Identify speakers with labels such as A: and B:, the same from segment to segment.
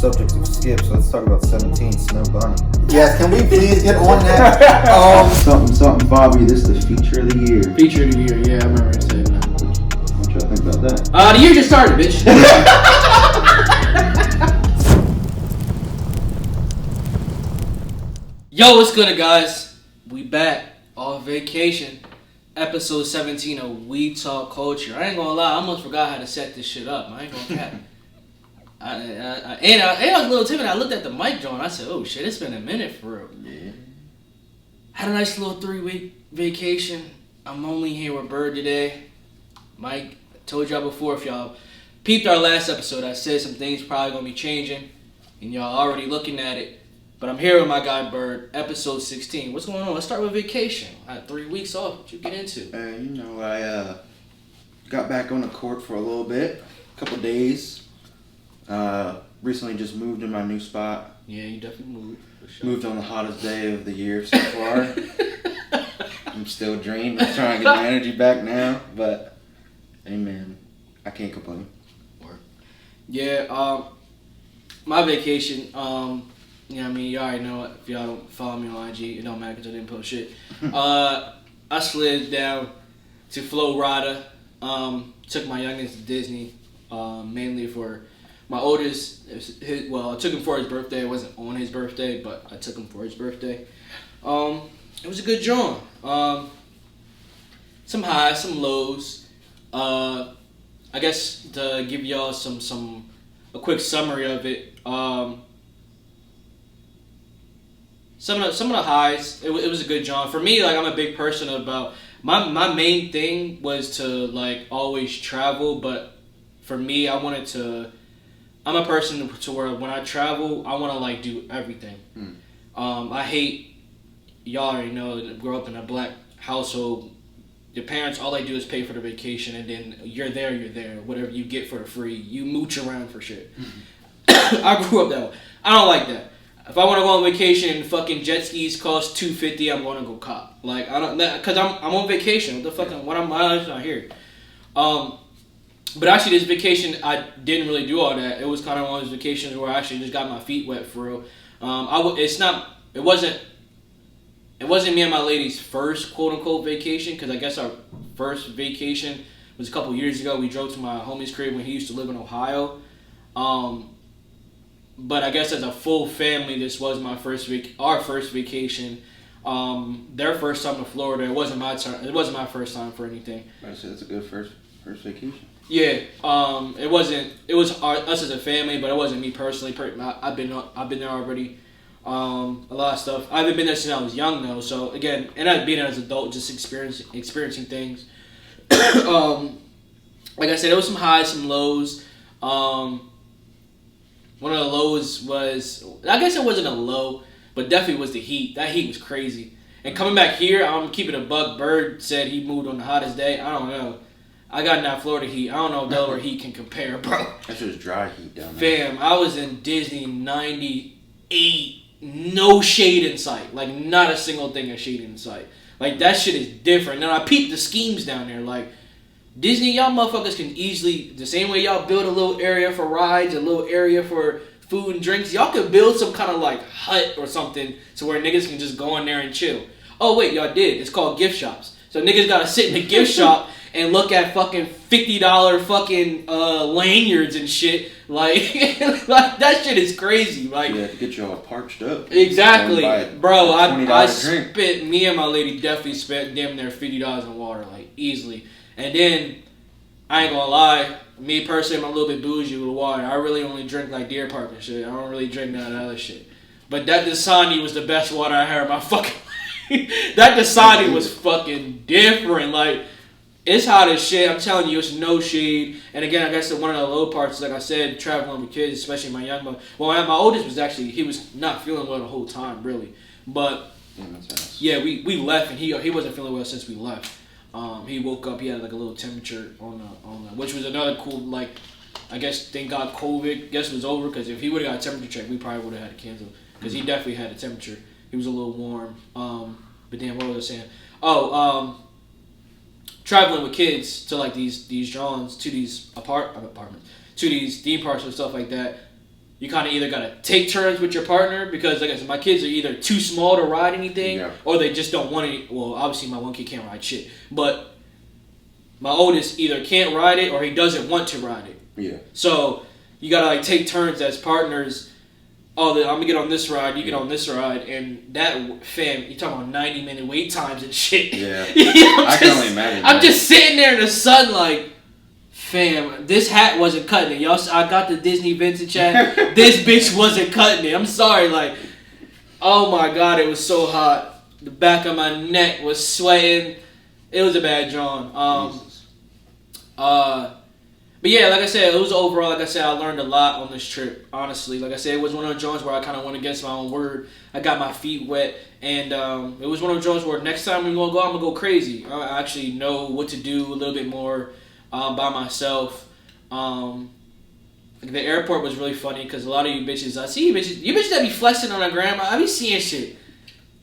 A: subject of Skip, so let's talk about 17, Snow Bunny.
B: Yes, can we please get on that?
C: Something, Bobby, this is the feature of the year.
D: Feature of the year, yeah, I remember you saying that.
C: What y'all think about that?
D: The year just started, bitch. Yo, what's good, guys? We back on vacation. Episode 17 of We Talk Culture. I ain't gonna lie, I almost forgot how to set this shit up. I ain't gonna cap. I was a little timid. I looked at the mic, John. I said, "Oh shit, it's been a minute for real."
C: Yeah.
D: Had a nice little 3-week vacation. I'm only here with Bird today. Mike, I told y'all before, if y'all peeped our last episode, I said some things probably gonna be changing, and y'all already looking at it. But I'm here with my guy Bird, episode 16. What's going on? Let's start with vacation. I had 3 weeks off. What you get into?
C: I got back on the court for a little bit, a couple days. Recently just moved in my new spot.
D: Yeah, you definitely moved. For sure.
C: Moved on the hottest day of the year so far. I'm still drained. I'm trying to get my energy back now, but hey man, I can't complain.
D: Yeah, my vacation, you know what I mean, you already know it. If y'all don't follow me on IG, it don't matter because I didn't post shit. I slid down to Florida, took my youngest to Disney, mainly for my oldest. I took him for his birthday. It wasn't on his birthday, but I took him for his birthday. It was a good jaunt. Some highs, some lows. I guess to give y'all a quick summary of it. Some of the highs, it was a good jaunt. For me, like, I'm a big person about, my main thing was to, like, always travel, but for me, I'm a person to where when I travel, I want to, like, do everything. I hate, y'all already know, grow up in a black household, your parents, all they do is pay for the vacation, and then you're there, whatever you get for free, you mooch around for shit. I grew up that way. I don't like that. If I want to go on vacation and fucking jet skis cost $250, I'm going to go cop. Like, I don't, because I'm on vacation. What the fuck, my life's not here. But actually, this vacation, I didn't really do all that. It was kind of one of those vacations where I actually just got my feet wet for real. It wasn't me and my lady's first quote unquote vacation, because I guess our first vacation was a couple years ago. We drove to my homie's crib when he used to live in Ohio. But I guess as a full family, this was our first vacation. Their first time to Florida. It wasn't my turn. It wasn't my first time for anything.
C: I said it's a good first vacation.
D: Yeah. It wasn't. It was us as a family, but it wasn't me personally. I've been there already. A lot of stuff. I haven't been there since I was young though. So again, and I've been there as an adult, just experiencing things. Like I said, there was some highs, some lows. One of the lows was, I guess it wasn't a low, but definitely was the heat. That heat was crazy. And coming back here, I'm keeping a buck. Bird said he moved on the hottest day. I don't know. I got in that Florida heat. I don't know if Delaware heat can compare, bro.
C: That's just dry heat down there.
D: Fam, I was in Disney 98. No shade in sight. Like, not a single thing of shade in sight. Like, that shit is different. Now, I peeped the schemes down there. Like, Disney, y'all motherfuckers can easily, the same way y'all build a little area for rides, a little area for food and drinks, y'all could build some kind of, like, hut or something to where niggas can just go in there and chill. Oh, wait, y'all did. It's called gift shops. So niggas gotta sit in the gift shop and look at fucking $50 fucking lanyards and shit. Like, like, that shit is crazy. Like,
C: yeah, to get you all parched up.
D: Exactly. Bro, me and my lady definitely spent damn near $50 in water, like, easily. And then, I ain't gonna lie, me personally, I'm a little bit bougie with water. I really only drink, like, Deer Park and shit. I don't really drink none of that other shit. But that Dasani was the best water I had in my fucking life. That Dasani was fucking different. Like, it's hot as shit. I'm telling you, it's no shade. And again, I guess one of the low parts, like I said, traveling with kids, especially my young one. Well, my oldest was actually, he was not feeling well the whole time, really. But, yeah, we left, and he wasn't feeling well since we left. He woke up, he had like a little temperature on the, which was another cool, like, I guess thank God COVID was over, because if he would have got a temperature check, we probably would have had to cancel, because he definitely had a temperature. He was a little warm. But then what was I saying? Traveling with kids to like these drawings, to these apartments, to these theme parks and stuff like that. you kind of either gotta take turns with your partner because, like I said, my kids are either too small to ride anything, or they just don't want to. Well, obviously my one kid can't ride shit, but my oldest either can't ride it or he doesn't want to ride it.
C: Yeah.
D: So you gotta like take turns as partners. Oh, I'm gonna get on this ride, you get on this ride, and that, fam, you talking about 90-minute wait times and shit.
C: Yeah.
D: I
C: can only imagine.
D: I'm just sitting there in the sun like, fam, this hat wasn't cutting it. y'all. I got the Disney vintage hat. This bitch wasn't cutting it. I'm sorry, like, oh my god, it was so hot. The back of my neck was sweating. It was a bad John. But yeah, like I said, it was overall, like I said, I learned a lot on this trip, honestly. Like I said, it was one of the joints where I kind of went against my own word. I got my feet wet, and it was one of the joints where next time we're going to go, I'm going to go crazy. I actually know what to do a little bit more by myself. The airport was really funny because a lot of you bitches, I see you bitches that be flexing on the gram, I be seeing shit.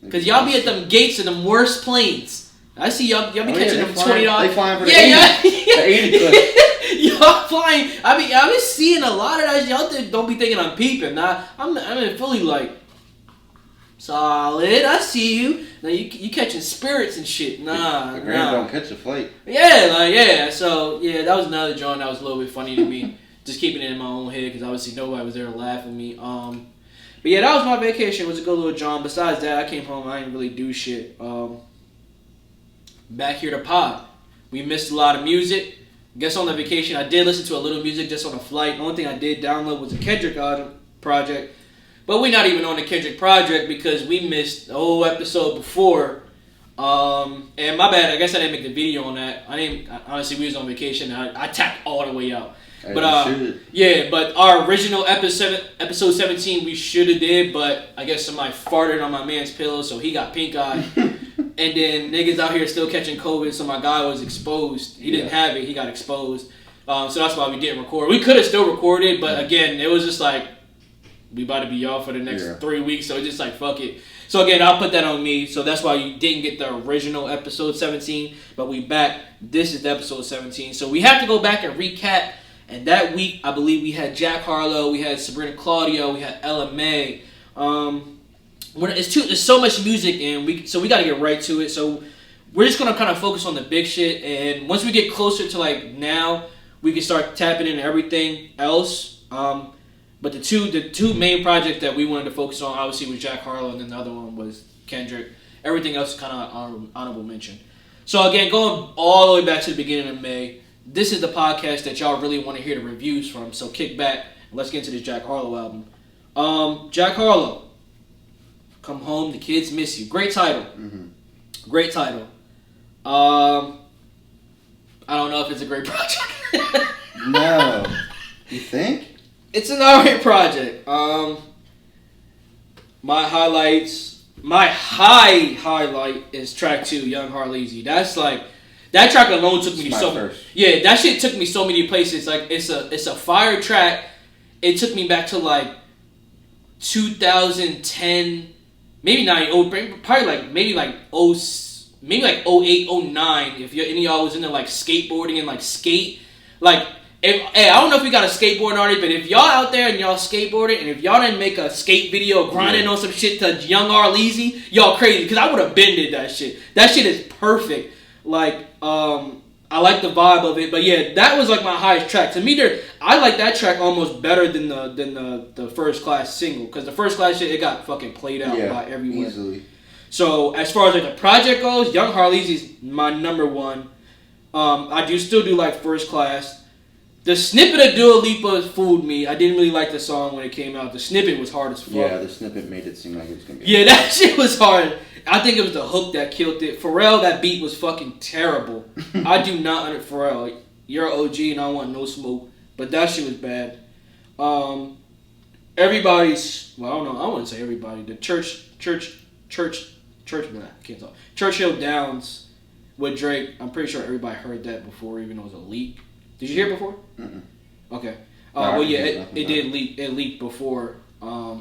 D: Because y'all be at them gates of them worst planes. I see y'all be catching them $20.
C: They flying for the
D: yeah,
C: 80, the 80 clip.
D: Y'all flying. I be seeing a lot of that. Y'all don't be thinking I'm peeping. I'm in Philly like solid. I see you. Now you catching spirits and shit. Nah,
C: the Grand don't catch a flight.
D: Yeah. So yeah, that was another joint that was a little bit funny to me. Just keeping it in my own head because obviously nobody was there to laugh at me. But yeah, that was my vacation. It was a good little jaunt. Besides that, I came home. I didn't really do shit. Back here to pod. We missed a lot of music. Guess on the vacation, I did listen to a little music just on a flight. The only thing I did download was a Kendrick project. But we're not even on the Kendrick project because we missed the whole episode before. And my bad, I guess I didn't make the video on that. Honestly, we was on vacation. I tapped all the way out. But our original episode 17 we should have did, but I guess somebody farted on my man's pillow, so he got pink eye. And then niggas out here still catching COVID, so my guy was exposed. He didn't have it, he got exposed. So that's why we didn't record. We could have still recorded, but again, it was just like, we about to be off for the next 3 weeks, so it's just like, fuck it. So again, I'll put that on me. So that's why you didn't get the original episode 17, but we back. This is the episode 17. So we have to go back and recap. And that week, I believe we had Jack Harlow, we had Sabrina Claudio, we had Ella May. There's so much music, and we got to get right to it. So we're just gonna kind of focus on the big shit, and once we get closer to like now, we can start tapping into everything else. But the two main projects that we wanted to focus on obviously was Jack Harlow, and then the other one was Kendrick. Everything else is kind of honorable mention. So again, going all the way back to the beginning of May. This is the podcast that y'all really want to hear the reviews from, so kick back and let's get into this Jack Harlow album. Jack Harlow, Come Home, The Kids Miss You. Great title. Mm-hmm. Great title. I don't know if it's a great project.
C: No. You think?
D: It's an alright project. My highlight is track 2, Young Harleezy. That's like... That track alone took me Yeah, that shit took me so many places. Like it's a fire track. It took me back to like 2010, maybe not probably like maybe like 08, 09. If any of y'all was into like skateboarding and like skate, like I don't know if we got a skateboarding artist, but if y'all out there and y'all skateboarding, and if y'all didn't make a skate video grinding on some shit to Young Harleezy, y'all crazy because I would have bended that shit. That shit is perfect. Like, I like the vibe of it, but yeah, that was like my highest track. To me, I like that track almost better than the First Class single, because the First Class shit, it got fucking played out by everywhere. Easily. So as far as like the project goes, Young Harleezy's my number one. I still do like First Class. The snippet of Dua Lipa fooled me. I didn't really like the song when it came out. The snippet was hard as fuck.
C: Yeah, the snippet made it seem like it was gonna be.
D: Yeah, that shit was hard. I think it was the hook that killed it. Pharrell, that beat was fucking terrible. I do not under Pharrell. You're an OG and I want no smoke. But that shit was bad. Everybody's, well, I don't know. I wouldn't say everybody. The Churchill Downs with Drake. I'm pretty sure everybody heard that before, even though it was a leak. Did you hear it before? Mm-mm. Okay. Well, yeah, it did leak. It leaked before.
C: I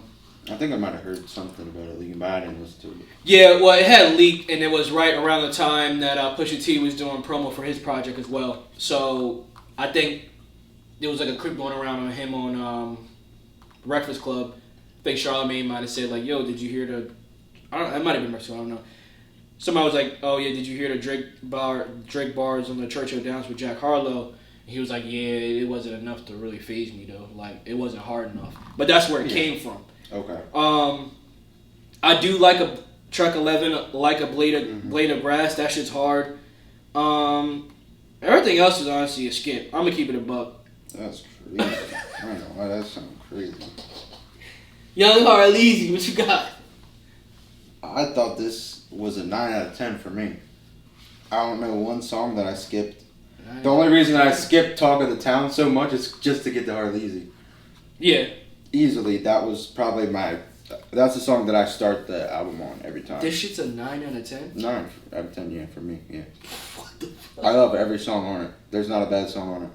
C: think I might have heard something about it leaking, but I didn't listen to it.
D: Yeah, well, it had leaked, and it was right around the time that Pusha T was doing promo for his project as well. So I think there was like a clip going around on him on Breakfast Club. I think Charlamagne might have said like, "Yo, did you hear the?" It might have been Breakfast Club. I don't know. Somebody was like, "Oh yeah, did you hear the Drake bars on the Churchill Downs with Jack Harlow?" And he was like, "Yeah, it wasn't enough to really faze me though. Like it wasn't hard enough." But that's where it came from.
C: Okay.
D: I do like a Truck 11, like a blade of grass. That shit's hard. Everything else is honestly a skip. I'm gonna keep it a buck.
C: That's crazy. I don't know why that sounds crazy.
D: Young Harleezy, what you got?
C: I thought this was a 9 out of 10 for me. I don't know one song that I skipped. The only reason I skipped Talk of the Town so much is just to get to Harleezy.
D: Yeah.
C: Easily, that was probably that's the song that I start the album on every time.
D: This shit's a 9 out of 10?
C: 9 out of 10, yeah, for me, yeah.
D: What the fuck?
C: I love every song on it. There's not a bad song on it.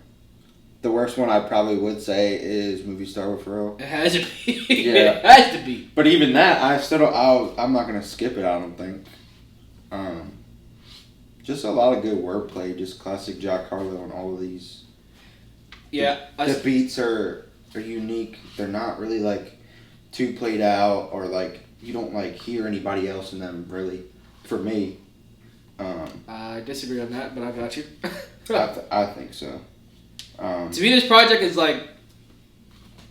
C: The worst one I probably would say is Movie Star with Pharrell.
D: It has to be.
C: Yeah.
D: It has to be.
C: But even that, I still don't, I'm not going to skip it, I don't think. Just a lot of good wordplay, just classic Jack Harlow and all of these.
D: Yeah.
C: The beats are unique. They're not really like too played out or like you don't like hear anybody else in them really, for me.
D: I disagree on that, but I got you.
C: I think so.
D: To me, this project is like,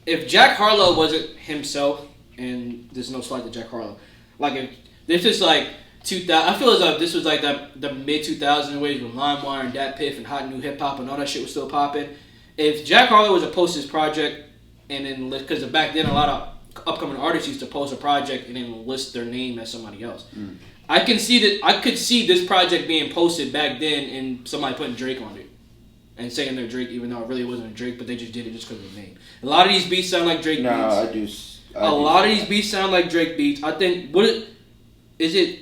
D: if Jack Harlow wasn't himself, and there's no slight to Jack Harlow, like if this is like 2000, I feel as though this was like the mid 2000s ways when LimeWire and Dat Piff and Hot New Hip Hop and all that shit was still popping. If Jack Harlow was to post his project and then because back then a lot of upcoming artists used to post a project and then list their name as somebody else. I could see this project being posted back then and somebody putting Drake on it. And saying they're Drake, even though it really wasn't Drake, but they just did it just because of the name. A lot of these beats sound like Drake beats.
C: No, I do.
D: A lot of these beats sound like Drake beats. I think is it?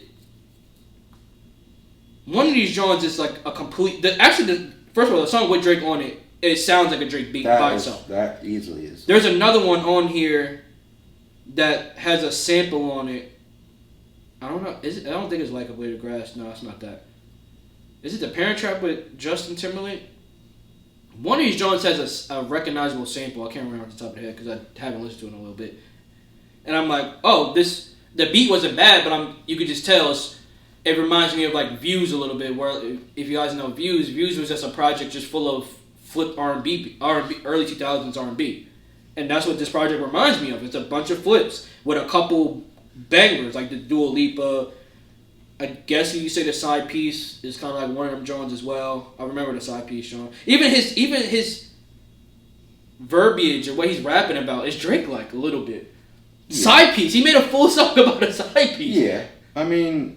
D: One of these joints is like a complete. First of all, the song with Drake on it, it sounds like a Drake beat by itself.
C: That easily is.
D: There's another one on here that has a sample on it. I don't know. Is it? I don't think it's Like a Blade of Grass. No, it's not that. Is it the Parent Trap with Justin Timberlake? One of these joints has a recognizable sample. I can't remember off the top of the head because I haven't listened to it in a little bit. And I'm like, oh, the beat wasn't bad, but you could just tell it reminds me of like Views a little bit. Where if you guys know Views was just a project just full of flipped R&B, early 2000s R&B, and that's what this project reminds me of. It's a bunch of flips with a couple bangers like the Dua Lipa. I guess you say the side piece is kind of like one of them Jones as well. I remember the side piece, Sean. Even his verbiage or what he's rapping about is Drake like a little bit. Yeah. Side piece. He made a full song about a side piece.
C: Yeah, I mean,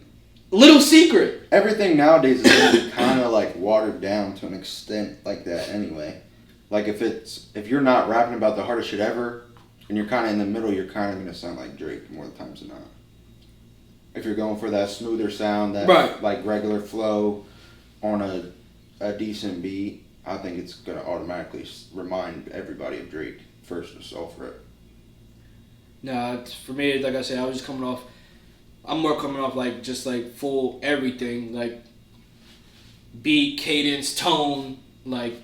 D: Little Secret.
C: Everything nowadays is kind of like watered down to an extent like that. Anyway, like if you're not rapping about the hardest shit ever, and you're kind of in the middle, you're kind of gonna sound like Drake more times than not. If you're going for that smoother sound, that like regular flow on a decent beat, I think it's going to automatically remind everybody of Drake first to solve for it.
D: No, for me, like I said, I'm more coming off like just like full everything, like beat, cadence, tone, like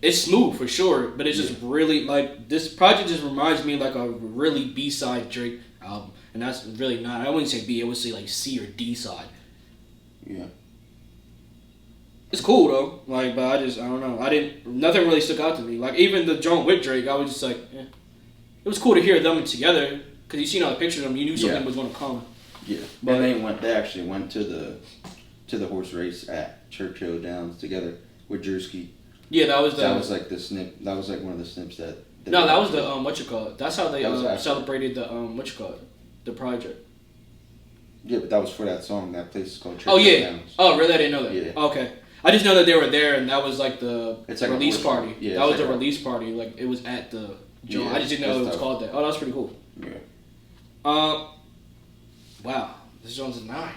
D: it's smooth for sure, but it's just really like this project just reminds me like a really B-side Drake album. And that's really not, I wouldn't say B, I would say like C or D side.
C: Yeah.
D: It's cool though. Like, but I don't know. Nothing really stuck out to me. Like, even the joint with Drake, I was just like, eh. It was cool to hear them together. Because you seen all the pictures of them, you knew something was going to come.
C: Yeah. But they actually went to the horse race at Churchill Downs together with Drewski.
D: Yeah, that was
C: like the snip. That was like one of the snips that.
D: No, that was the what you call it. That's how they celebrated the what you call it, the project.
C: Yeah, but that was for that song. That place is called Churchill Downs.
D: Oh, really? I didn't know that.
C: Yeah.
D: Okay. I just know that they were there, and that was like the
C: like
D: release party.
C: Yeah,
D: that was the release party. Like it was at the. Yeah, I just didn't know it was called that. Oh, that was pretty cool.
C: Yeah.
D: Wow, this one's a 9, man.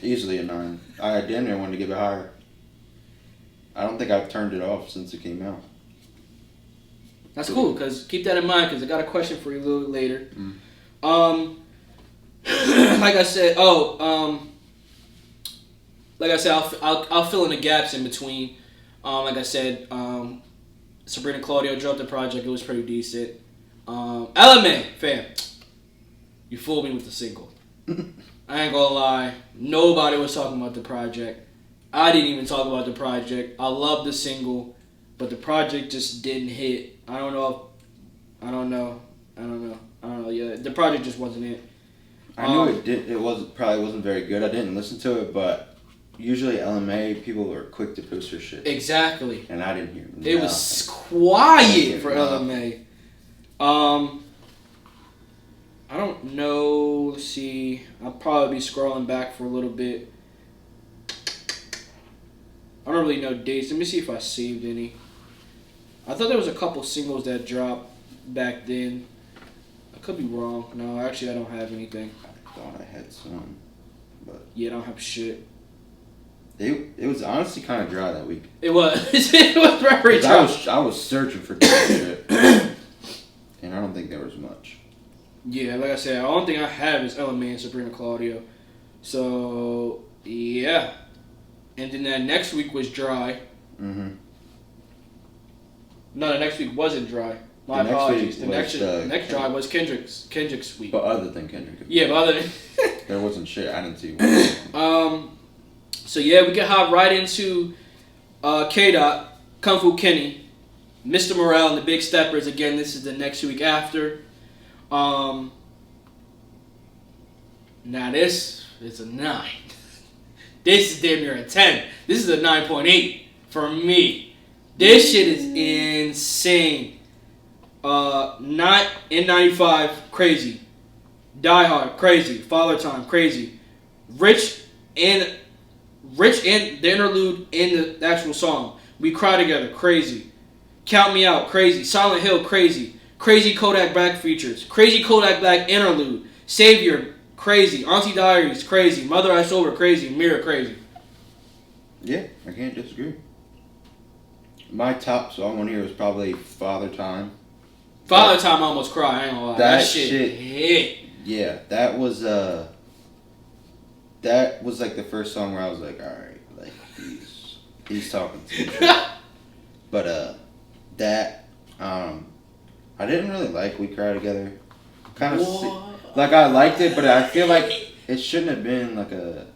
C: Easily a 9. I damn near wanted to give it higher. I don't think I've turned it off since it came out.
D: That's cool, because keep that in mind, because I got a question for you a little bit later. Like I said, I'll fill in the gaps in between. Like I said, Sabrina Claudio dropped the project. It was pretty decent. LMA, fam. You fooled me with the single. I ain't gonna lie. Nobody was talking about the project. I didn't even talk about the project. I love the single, but the project just didn't hit. I don't know. Yeah, the project just wasn't it.
C: I knew it did. Probably wasn't very good. I didn't listen to it, but usually LMA people are quick to post their shit.
D: Exactly.
C: And I didn't hear it.
D: It was quiet for LMA. I don't know. Let's see. I'll probably be scrolling back for a little bit. I don't really know dates. Let me see if I saved any. I thought there was a couple singles that dropped back then. I could be wrong. No, actually, I don't have anything.
C: I thought I had some, but
D: yeah, I don't have shit.
C: It was honestly kind of dry that week.
D: It was. It was very dry.
C: I was searching for shit, and I don't think there was much.
D: Yeah, like I said, the only thing I have is LMA and Sabrina Claudio. So yeah, and then that next week was dry.
C: Mm-hmm.
D: No, the next week wasn't dry. My apologies. The next dry was Kendrick's week.
C: But other than Kendrick.
D: Yeah, but other than
C: there wasn't shit. I didn't see one.
D: So yeah, we can hop right into K-Dot, Kung Fu Kenny, Mr. Morale, and the Big Steppers. Again, this is the next week after. Now this is a 9. This is damn near a 10. This is a 9.8 for me. This shit is insane. Not N95, crazy. Die Hard, crazy. Father Time, crazy. Rich and the interlude in the actual song. We Cry Together, crazy. Count Me Out, crazy. Silent Hill, crazy. Crazy Kodak Black features. Crazy Kodak Black interlude. Savior, crazy. Auntie Diaries, crazy. Mother I Sober, crazy. Mirror, crazy.
C: Yeah, I can't disagree. My top song on here was probably Father Time.
D: Father Time, I almost cried. I ain't gonna lie. That shit hit.
C: Yeah, that was like the first song where I was like, all right, like he's talking to me. But I didn't really like We Cry Together. Kind of like I liked it, but I feel like it shouldn't have been like a.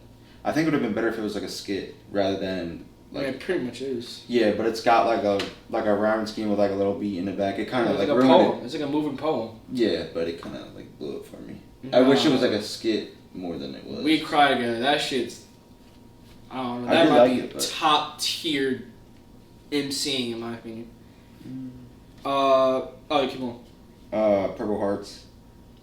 C: I think it would have been better if it was like a skit rather than. Like,
D: it pretty much is.
C: Yeah, but it's got like a rhyming scheme with like a little beat in the back. It kind of
D: like a
C: ruined
D: poem.
C: it.
D: It's like a moving poem.
C: Yeah, but it kind of like blew it for me.
D: No.
C: I wish it was like a skit more than it was.
D: We Cry Together. That shit's. I don't know. That might be top tier MCing in my opinion. Keep on.
C: Purple Hearts.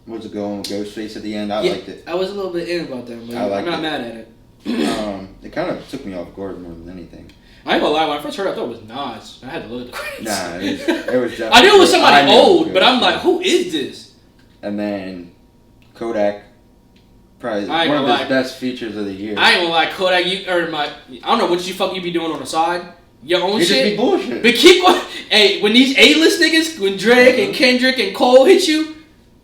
C: What's it going with Ghostface at the end? I liked it.
D: I was a little bit in about that, but I'm not mad at it.
C: It kind of took me off guard more than anything.
D: I ain't gonna lie, when I first heard it, I thought it was Nas. I had to look at the credits.
C: Nah, it was definitely.
D: I knew it was somebody old, but I'm like, who is this?
C: And then Kodak, probably one of his best features of the year.
D: I ain't gonna lie, Kodak, you earned my. I don't know what you be doing on the side. Your own
C: you
D: shit.
C: Just be bullshit.
D: But keep on. Hey, when these A-list niggas, when Drake and Kendrick and Cole hit you,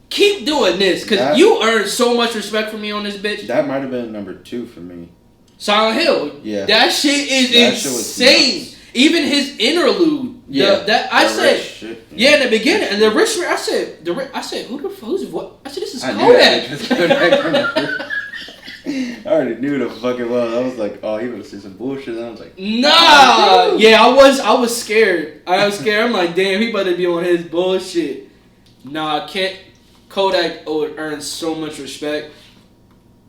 D: keep doing this, because you earned so much respect from me on this bitch.
C: That might have been number 2 for me.
D: Silent Hill.
C: Yeah.
D: That shit is insane. Even his interlude.
C: Yeah.
D: I said.
C: Shit,
D: yeah, in the beginning. And the rich. I said, who's what? I said, this is Kodak.
C: I already knew the fuck it was. I was like, oh, he would say some bullshit. And I was like,
D: nah. Yeah, I was scared. I was scared. I'm like, damn, he about to be on his bullshit. Nah, I can't. Kodak would earn so much respect.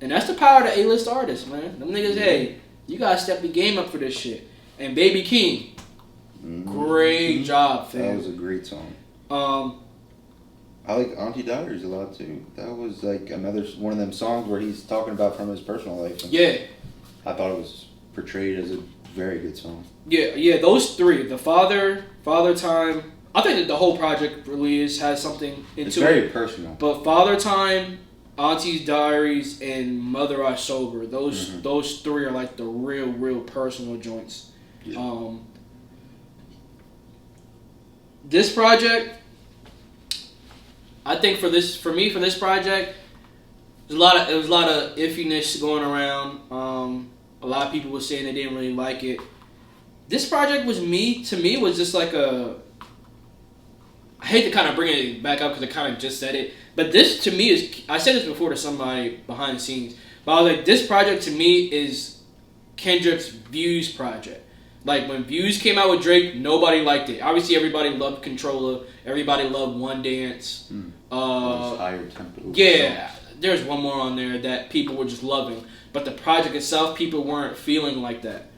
D: And that's the power of the A-list artists, man. Them niggas, hey, you gotta step the game up for this shit. And Baby King, great job, fam.
C: That was a great song. I like Auntie Diaries a lot too. That was like another one of them songs where he's talking about from his personal life.
D: Yeah.
C: I thought it was portrayed as a very good song.
D: Yeah, those three, the Father Time. I think that the whole project release has something into it.
C: It's very personal.
D: But Father Time, Auntie's Diaries, and Mother I Sober, those three are like the real personal joints. Yeah. This project, I think for this project, there was a lot of iffiness going around. A lot of people were saying they didn't really like it. This project was just like I hate to kind of bring it back up because I kind of just said it, but this to me is, I said this before to somebody behind the scenes, but I was like, this project to me is Kendrick's Views project. Like when Views came out with Drake, nobody liked it. Obviously, everybody loved Controller. Everybody loved One Dance.
C: Higher tempo.
D: Yeah, there's one more on there that people were just loving, but the project itself, people weren't feeling like that.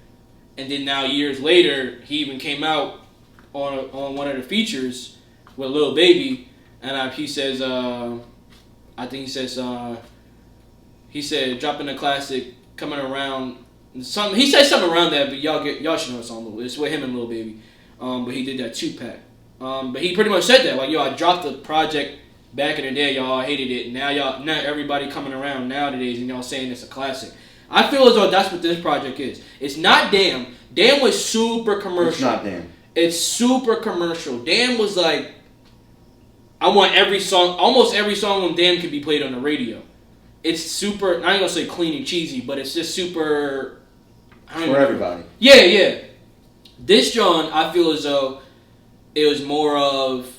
D: And then now years later, he even came out on one of the features with Lil Baby, and he says, I think he said dropping a classic, coming around. He said something around that, but y'all should know the song. It's with him and Lil Baby. But he did that 2-pack. But he pretty much said that, like, yo, I dropped the project back in the day, y'all hated it. Now everybody coming around nowadays and y'all saying it's a classic. I feel as though that's what this project is. It's not Damn. Damn was super commercial.
C: It's not Damn.
D: It's super commercial. Damn was like, I want every song, almost every song on Damn can be played on the radio. It's super, I ain't gonna say clean and cheesy, but it's just super.
C: For everybody.
D: Yeah. This John, I feel as though it was more of,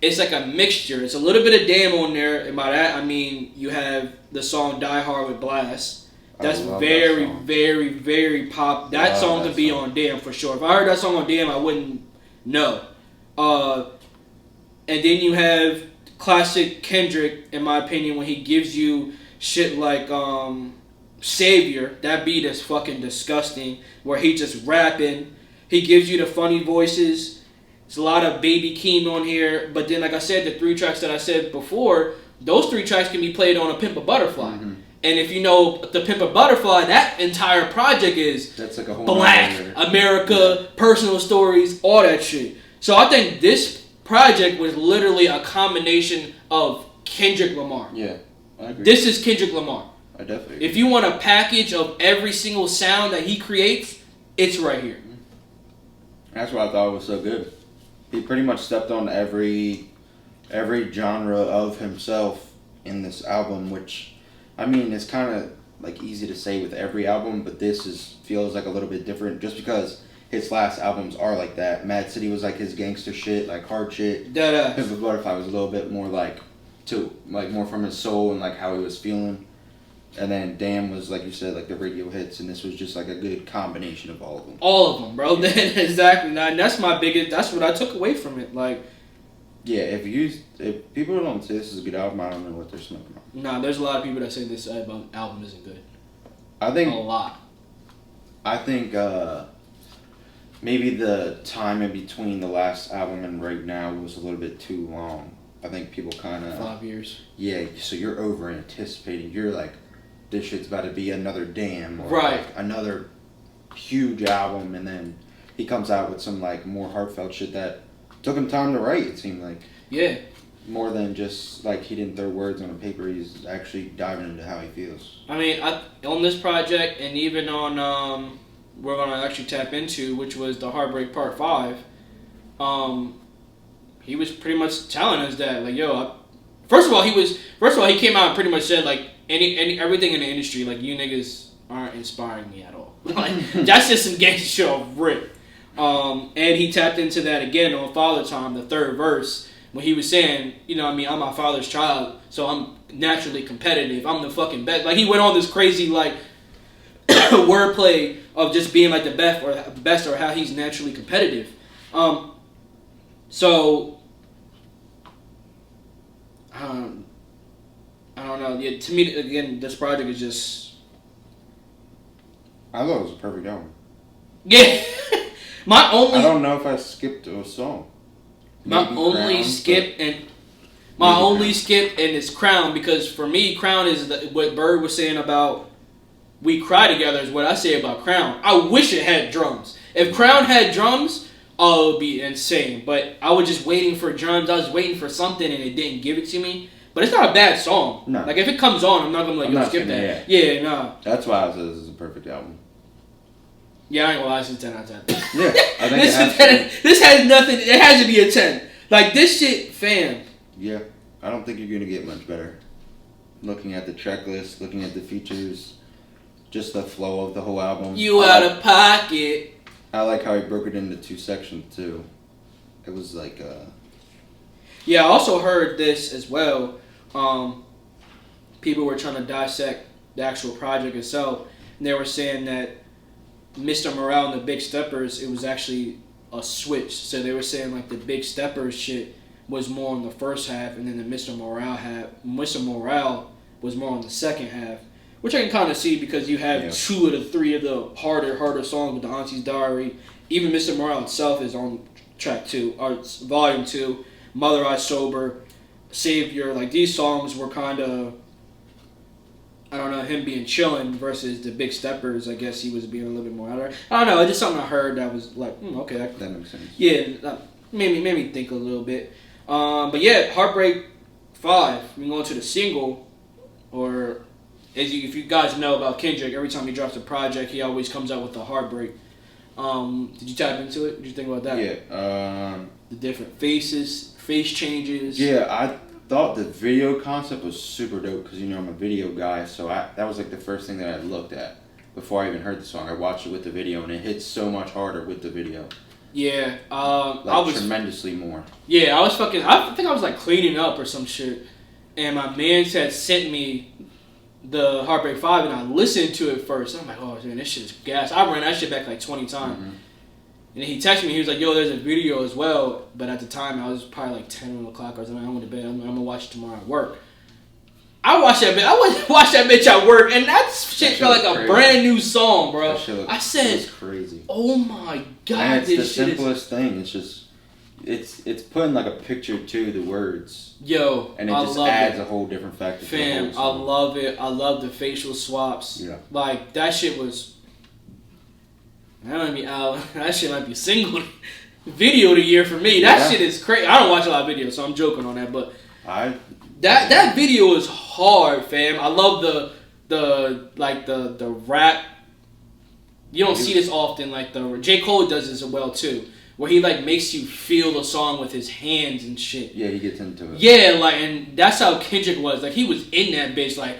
D: it's like a mixture. It's a little bit of Damn on there, and by that I mean you have the song Die Hard with Blast. That's very, very, very pop. That song could be on Damn for sure. If I heard that song on Damn, I wouldn't know. And then you have classic Kendrick, in my opinion, when he gives you shit like Savior. That beat is fucking disgusting. Where he just rapping. He gives you the funny voices. There's a lot of Baby Keem on here. But then, like I said, the 3 tracks that I said before, those 3 tracks can be played on a Pimp a Butterfly. Mm-hmm. And if you know the Pimp a Butterfly, that entire project is
C: that's like a whole
D: Black America, personal stories, all that shit. So I think this project was literally a combination of Kendrick Lamar.
C: Yeah, I agree.
D: This is Kendrick Lamar.
C: I definitely agree.
D: If you want a package of every single sound that he creates, it's right here.
C: That's why I thought it was so good. He pretty much stepped on every genre of himself in this album, which, I mean, it's kind of like easy to say with every album, but this feels like a little bit different just because his last albums are like that. Mad City was like his gangster shit, like hard shit. Pimp a Butterfly was a little bit more like more from his soul and like how he was feeling. And then Damn was, like you said, like the radio hits, and this was just like a good combination of all of them.
D: All of them, bro. Exactly. And that's my biggest. That's what I took away from it. Like,
C: yeah, if people don't say this is a good album, I don't know what they're smoking on.
D: Nah, there's a lot of people that say this album isn't good.
C: I think
D: a lot.
C: I think maybe the time in between the last album and right now was a little bit too long. I think people kind of
D: 5 years.
C: Yeah, so you're over anticipating. You're like, this shit's about to be another Damn, or
D: right,
C: like another huge album, and then he comes out with some like more heartfelt shit that took him time to write. It seemed like more than just like he didn't throw words on a paper. He's actually diving into how he feels.
D: I mean, on this project, and even on we're gonna actually tap into, which was the Heartbreak Part 5. He was pretty much telling us that, like, yo, first of all, he came out and pretty much said, like, everything in the industry, like, you niggas aren't inspiring me at all. Like, that's just some gangster shit off rip. And he tapped into that again on Father Time, the 3rd verse, when he was saying, you know what I mean, I'm my father's child, so I'm naturally competitive. I'm the fucking best. Like, he went on this crazy, like, wordplay of just being, like, the best or how he's naturally competitive. So, I don't know. Yeah, to me, again, this project is just...
C: I thought it was a perfect album.
D: Yeah.
C: I don't know if I skipped a song.
D: My only skip is Crown, because for me, Crown is what Bird was saying about We Cry Together is what I say about Crown. I wish it had drums. If Crown had drums, oh, it would be insane. But I was just waiting for drums. I was waiting for something, and it didn't give it to me. But it's not a bad song. No. Like, if it comes on, I'm not going to like, skip that. Yeah, no.
C: That's why I said this is a perfect album.
D: Yeah, I ain't gonna lie, this is 10 out of 10.
C: Yeah, I think
D: this has nothing. It has to be a 10. Like, this shit, fam.
C: Yeah, I don't think you're gonna get much better. Looking at the checklist, looking at the features, just the flow of the whole album.
D: You out of pocket.
C: I like how he broke it into 2 sections too. It was like
D: Yeah, I also heard this as well. People were trying to dissect the actual project itself, and they were saying that Mr. Morale and the Big Steppers, it was actually a switch. So they were saying like the Big Steppers shit was more on the first half, and then the Mr. Morale was more on the second half, which I can kind of see because you have 2 of the 3 of the harder songs with the Auntie's Diary. Even Mr. Morale itself is on track 2, or volume 2. Mother I Sober, Savior. Like these songs were kind of, I don't know, him being chillin' versus the Big Steppers. I guess he was being a little bit more out there. I don't know. It's just something I heard that was like, okay,
C: That makes sense.
D: yeah, made me think a little bit. But yeah, Heartbreak 5. We going to the single, or if you guys know about Kendrick, every time he drops a project, he always comes out with a Heartbreak. Did you tap into it? What did you think about that?
C: Yeah.
D: The different face changes.
C: Yeah, I thought the video concept was super dope because I'm a video guy, so that was like the first thing that I looked at before I even heard the song. I watched it with the video, and it hits so much harder with the video.
D: Yeah,
C: like
D: I was
C: tremendously more.
D: Yeah, I think I was like cleaning up or some shit, and my man had sent me the Heartbreak 5, and I listened to it first. I'm like, oh man, this shit is gas. I ran that shit back like 20 times.
C: Mm-hmm.
D: And then he texted me. He was like, "Yo, there's a video as well." But at the time, I was probably like 10 o'clock or something. I went to bed. I'm gonna watch it tomorrow at work. I watched that bitch. I went to watch that bitch at work, and that shit felt like a brand new song, bro. I said,
C: crazy.
D: "Oh my god,
C: and it's
D: this
C: the
D: shit
C: simplest thing. It's just, it's putting like a picture to the words.
D: Yo,
C: and it just adds a whole different factor.
D: Fam,
C: to the whole
D: I
C: song.
D: love it. I love the facial swaps.
C: Yeah.
D: Like that shit was. That shit might be single video of the year for me. That shit is crazy. I don't watch a lot of videos, so I'm joking on that. But that video is hard, fam. I love the rap. You don't see this often. Like J. Cole does this well too, where he like makes you feel the song with his hands and shit.
C: Yeah, he gets into it.
D: Yeah, like, and that's how Kendrick was. Like he was in that bitch. Like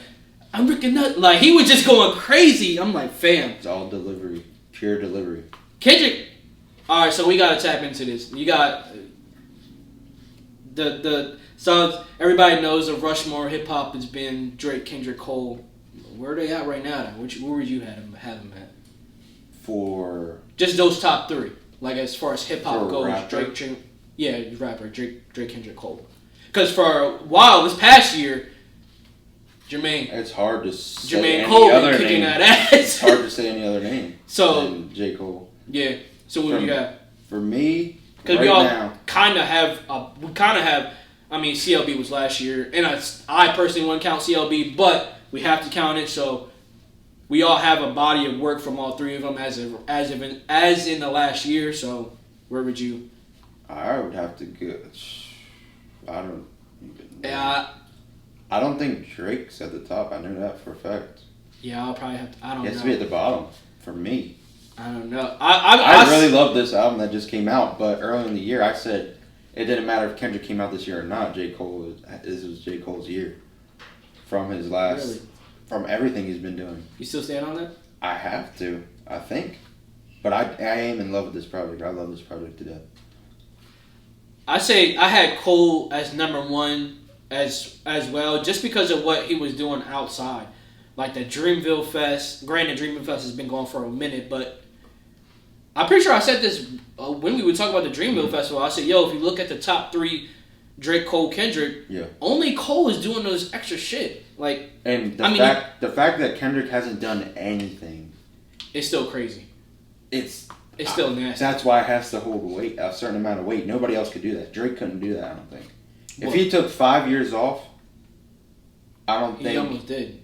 D: I'm freaking nut. Like he was just going crazy. I'm like, fam.
C: It's all delivery. Pure delivery.
D: Kendrick. All right, so we gotta tap into this. You got the songs. Everybody knows the Rushmore hip hop has been Drake, Kendrick, Cole. Where are they at right now? Where would you have them at?
C: For
D: just those top 3, like as far as hip hop goes.
C: Rapper?
D: Drake, rapper Drake, Kendrick, Cole. Because for a while this past year, Jermaine.
C: It's hard to say
D: Jermaine
C: any
D: Cole
C: other
D: kicking
C: name.
D: that ass.
C: It's hard to say any other name.
D: So
C: than J. Cole.
D: Yeah. So what do you got?
C: For me,
D: because
C: right
D: we all
C: now,
D: kind of have. I mean, CLB was last year, and I personally wouldn't count CLB, but we have to count it. So we all have a body of work from all 3 of them as in the last year. So where would you?
C: I would have to go. I don't even know.
D: Yeah.
C: I don't think Drake's at the top. I know that for a fact.
D: Yeah, I'll probably have to. I don't know.
C: He has to be at the bottom for me.
D: I don't know.
C: I really love this album that just came out, but early in the year I said it didn't matter if Kendrick came out this year or not. This was J. Cole's year. From his last, from everything he's been doing.
D: You still stand on that?
C: I have to, I think. But I am in love with this project. I love this project to death.
D: I say I had Cole as number 1 as well, just because of what he was doing outside. Like the Dreamville Fest. Granted, Dreamville Fest has been going for a minute, but I'm pretty sure I said this when we would talk about the Dreamville Festival. I said, yo, if you look at the top 3, Drake, Cole, Kendrick, only Cole is doing those extra shit. Like,
C: and the fact that Kendrick hasn't done anything,
D: it's still crazy.
C: It's
D: still nasty.
C: That's why it has to hold weight, a certain amount of weight. Nobody else could do that. Drake couldn't do that, I don't think. If he took 5 years off, I don't think...
D: He almost did.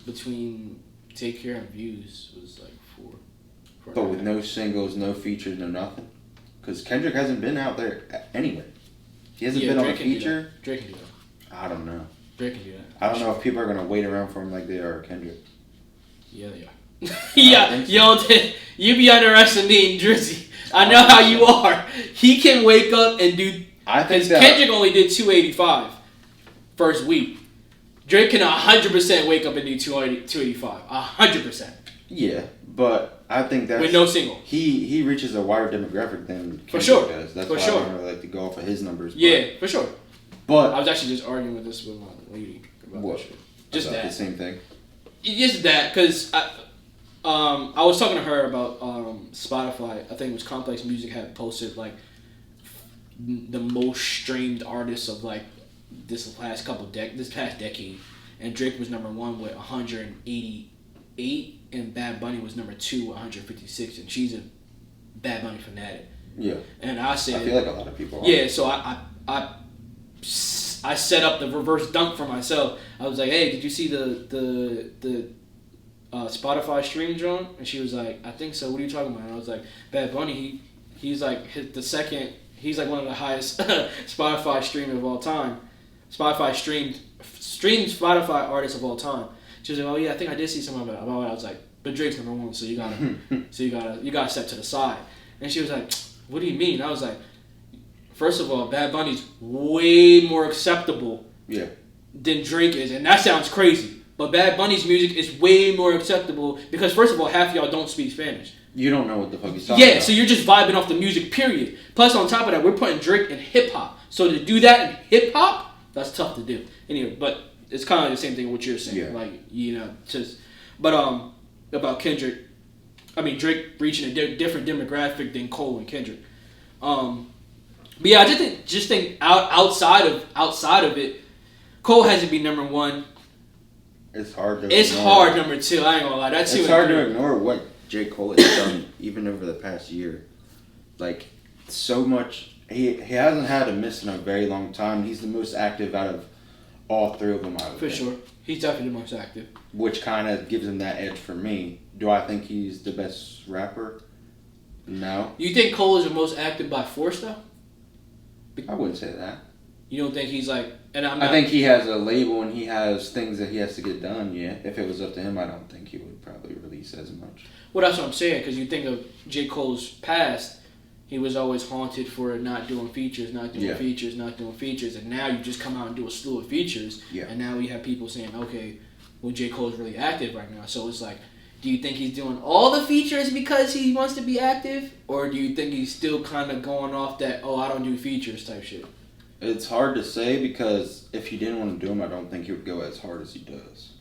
D: Between Take Care and Views was like 4.
C: But with no singles, no features, no nothing? Because Kendrick hasn't been out there anywhere. He hasn't been on a feature.
D: Drake can do that.
C: I don't know.
D: Drake can do that.
C: I don't know if people are going to wait around for him like they are Kendrick.
D: Yeah, they are. Yeah, yo, you be underestimating Drizzy. I know how you are. He can wake up and do... Because Kendrick only did 285 first week. Drake can 100% wake up and do 285. 100%.
C: Yeah, but I think that's...
D: With no single.
C: He reaches a wider demographic than Kendrick
D: for sure.
C: does. That's
D: for
C: why
D: sure.
C: I don't really like to go off of his numbers.
D: Yeah, for sure.
C: But
D: I was actually just arguing with this with my lady about
C: what?
D: that shit. Just
C: About
D: that.
C: the same thing.
D: Just that, because I was talking to her about Spotify. I think it was Complex Music had posted like the most streamed artists of like this past decade, and Drake was number 1 with 188, and Bad Bunny was number 2 with 156, and she's a Bad Bunny fanatic.
C: Yeah.
D: And I said,
C: I feel like a lot of people are.
D: Yeah, so I set up the reverse dunk for myself. I was like, hey, did you see the Spotify stream, John? And she was like, I think so. What are you talking about? And I was like, Bad Bunny, he's like he's like one of the highest Spotify streamers of all time. Spotify streamed Spotify artists of all time. She was like, oh yeah, I think I did see some of it. I was like, but Drake's number 1, so you gotta step to the side. And she was like, what do you mean? I was like, first of all, Bad Bunny's way more acceptable than Drake is, and that sounds crazy. But Bad Bunny's music is way more acceptable because, first of all, half of y'all don't speak Spanish.
C: You don't know what the fuck he's talking about.
D: Yeah, so you're just vibing off the music, period. Plus, on top of that, we're putting Drake in hip-hop. So to do that in hip-hop, that's tough to do. Anyway, but it's kind of the same thing what you're saying.
C: Yeah.
D: Like, but about Kendrick, I mean, Drake reaching a different demographic than Cole and Kendrick. But yeah, I just think outside of it, Cole has to be number 1.
C: It's hard to
D: It's
C: ignore.
D: hard number 2. I ain't gonna lie. That's
C: It's hard to ignore what J. Cole has done even over the past year. Like, so much. He hasn't had a miss in a very long time. He's the most active out of all 3 of them, I would
D: For
C: think.
D: sure. He's definitely the most active.
C: Which kind of gives him that edge for me. Do I think he's the best rapper? No.
D: You think Cole is the most active by force, though?
C: I wouldn't say that.
D: You don't think he's like... And I'm not,
C: I think he has a label and he has things that he has to get done, yeah. If it was up to him, I don't think he would probably release as much.
D: Well, that's what I'm saying, because you think of J. Cole's past, he was always haunted for not doing features, and now you just come out and do a slew of features, and now we have people saying, okay, well, J. Cole's really active right now. So it's like, do you think he's doing all the features because he wants to be active? Or do you think he's still kind of going off that, oh, I don't do features type shit?
C: It's hard to say because if he didn't want to do them, I don't think he would go as hard as he does.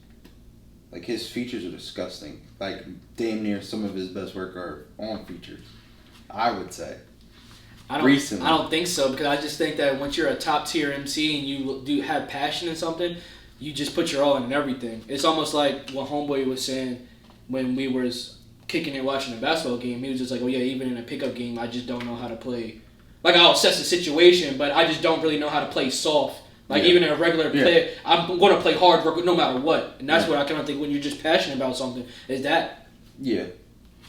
C: Like, his features are disgusting. Like, damn near some of his best work are on features, I would say. Recently.
D: I don't think so, because I just think that once you're a top tier MC and you do have passion in something, you just put your all in everything. It's almost like what Homeboy was saying when we was kicking it watching a basketball game. He was just like, oh yeah, even in a pickup game, I just don't know how to play. Like, I'll assess the situation, but I just don't really know how to play soft. Like, even in a regular play, I'm going to play hard no matter what. And that's what I kind of think when you're just passionate about something, is that.
C: Yeah.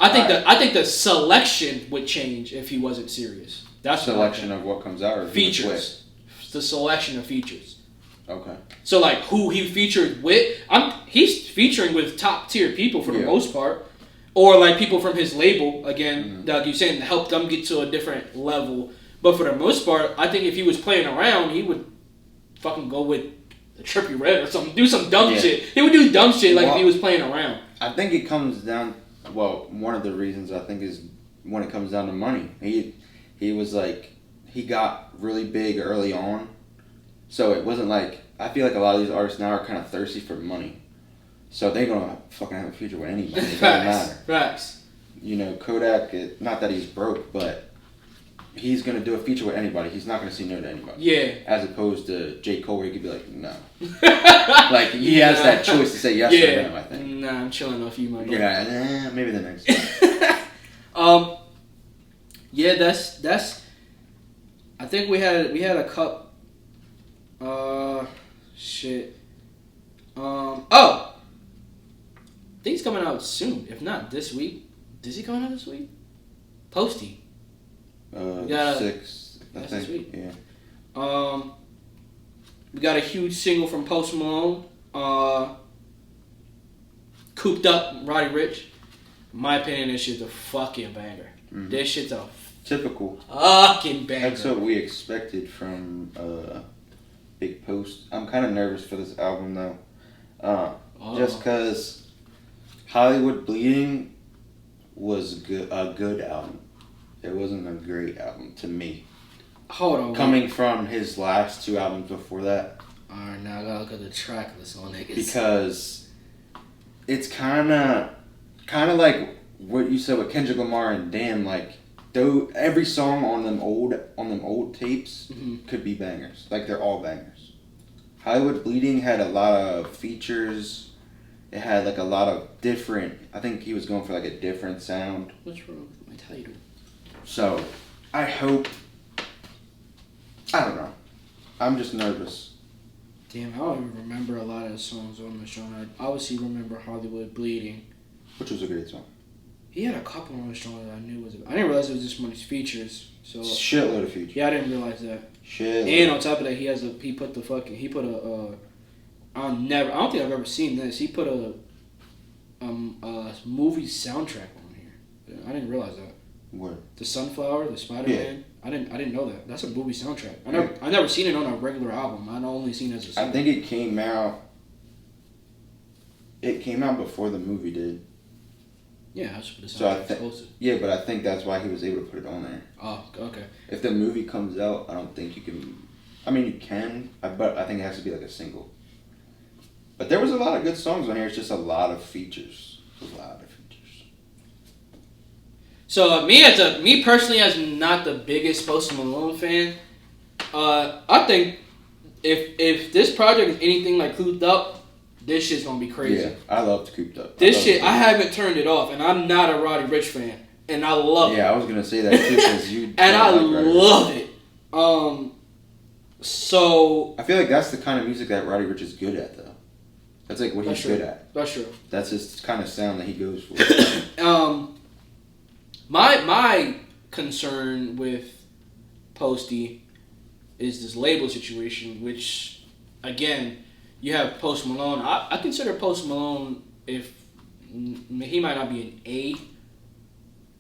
D: I think the selection would change if he wasn't serious. That's
C: selection of what comes out or
D: features. The selection of features.
C: Okay.
D: So like who he featured with, he's featuring with top tier people for the most part, or like people from his label again, like you saying, to help them get to a different level. But for the most part, I think if he was playing around, he would fucking go with the Trippie Redd or something, do some dumb shit. He would do dumb shit like if he was playing around.
C: I think it comes down. Well, one of the reasons I think is when it comes down to money. He was like, he got really big early on. So it wasn't like, I feel like a lot of these artists now are kind of thirsty for money. So they're going to fucking have a future with anybody. It doesn't matter.
D: Facts.
C: You know, Kodak, not that he's broke, but he's going to do a feature with anybody. He's not going to say no to anybody. Yeah. As opposed to J. Cole where he could be like, no. Like, he has that choice to say yes or no, I think.
D: Nah, I'm chilling off you, my guy.
C: Yeah, maybe the next one.
D: Yeah, that's. I think we had a cup. Shit. I think he's coming out soon. If not this week, is he coming out this week? Posty.
C: 6, I think.
D: This week.
C: Yeah.
D: We got a huge single from Post Malone. Cooped Up, Roddy Ricch. In my opinion, this shit's a fucking banger. Mm-hmm. This shit's a
C: typical
D: fucking banger.
C: That's what we expected from Big Post. I'm kind of nervous for this album though, just because Hollywood Bleeding was a good album. It wasn't a great album to me.
D: Hold on.
C: Coming from his last 2 albums before that.
D: Alright, now I gotta look at the track list on niggas.
C: Because it's kind of like what you said with Kendrick Lamar and Damn. Like, though every song on them old tapes could be bangers. Like, they're all bangers. Hollywood Bleeding had a lot of features. It had like a lot of different. I think he was going for like a different sound.
D: What's wrong with my title?
C: So, I hope. I don't know. I'm just nervous.
D: Damn, I don't even remember a lot of the songs on the song. I obviously remember Hollywood Bleeding.
C: Which was a great song.
D: He had a couple on the song that I knew was. I didn't realize it was this many features. So
C: Shitload of features.
D: yeah, I didn't realize that.
C: Shitload.
D: And on top of that, I don't think I've ever seen this. He put a movie soundtrack on here. I didn't realize that.
C: What?
D: The Sunflower, the Spider-Man.
C: Yeah.
D: I didn't know that. That's a movie soundtrack. I never seen it on a regular album. I'd only seen it as a single.
C: I think it came out. It came out before the movie did.
D: Yeah, that's what the
C: So I
D: soundtrack's supposed to.
C: Yeah, but I think that's why he was able to put it on there.
D: Oh, okay.
C: If the movie comes out, I don't think you can. I mean, you can, but I think it has to be like a single. But there was a lot of good songs on here. It's just a lot of features. A lot of features.
D: So me personally, as not the biggest Post Malone fan, I think if this project is anything like Cooped Up, this shit's gonna be crazy.
C: Yeah, I loved Cooped Up.
D: I haven't turned it off, and I'm not a Roddy Ricch fan, and I love it.
C: Yeah, I was gonna say that too because you.
D: And I love it. So
C: I feel like that's the kind of music that Roddy Ricch is good at, though. That's like what he's good at.
D: That's true.
C: That's his kind of sound that he goes for.
D: My concern with Posty is this label situation, which, again, you have Post Malone. I consider Post Malone, if he might not be an A.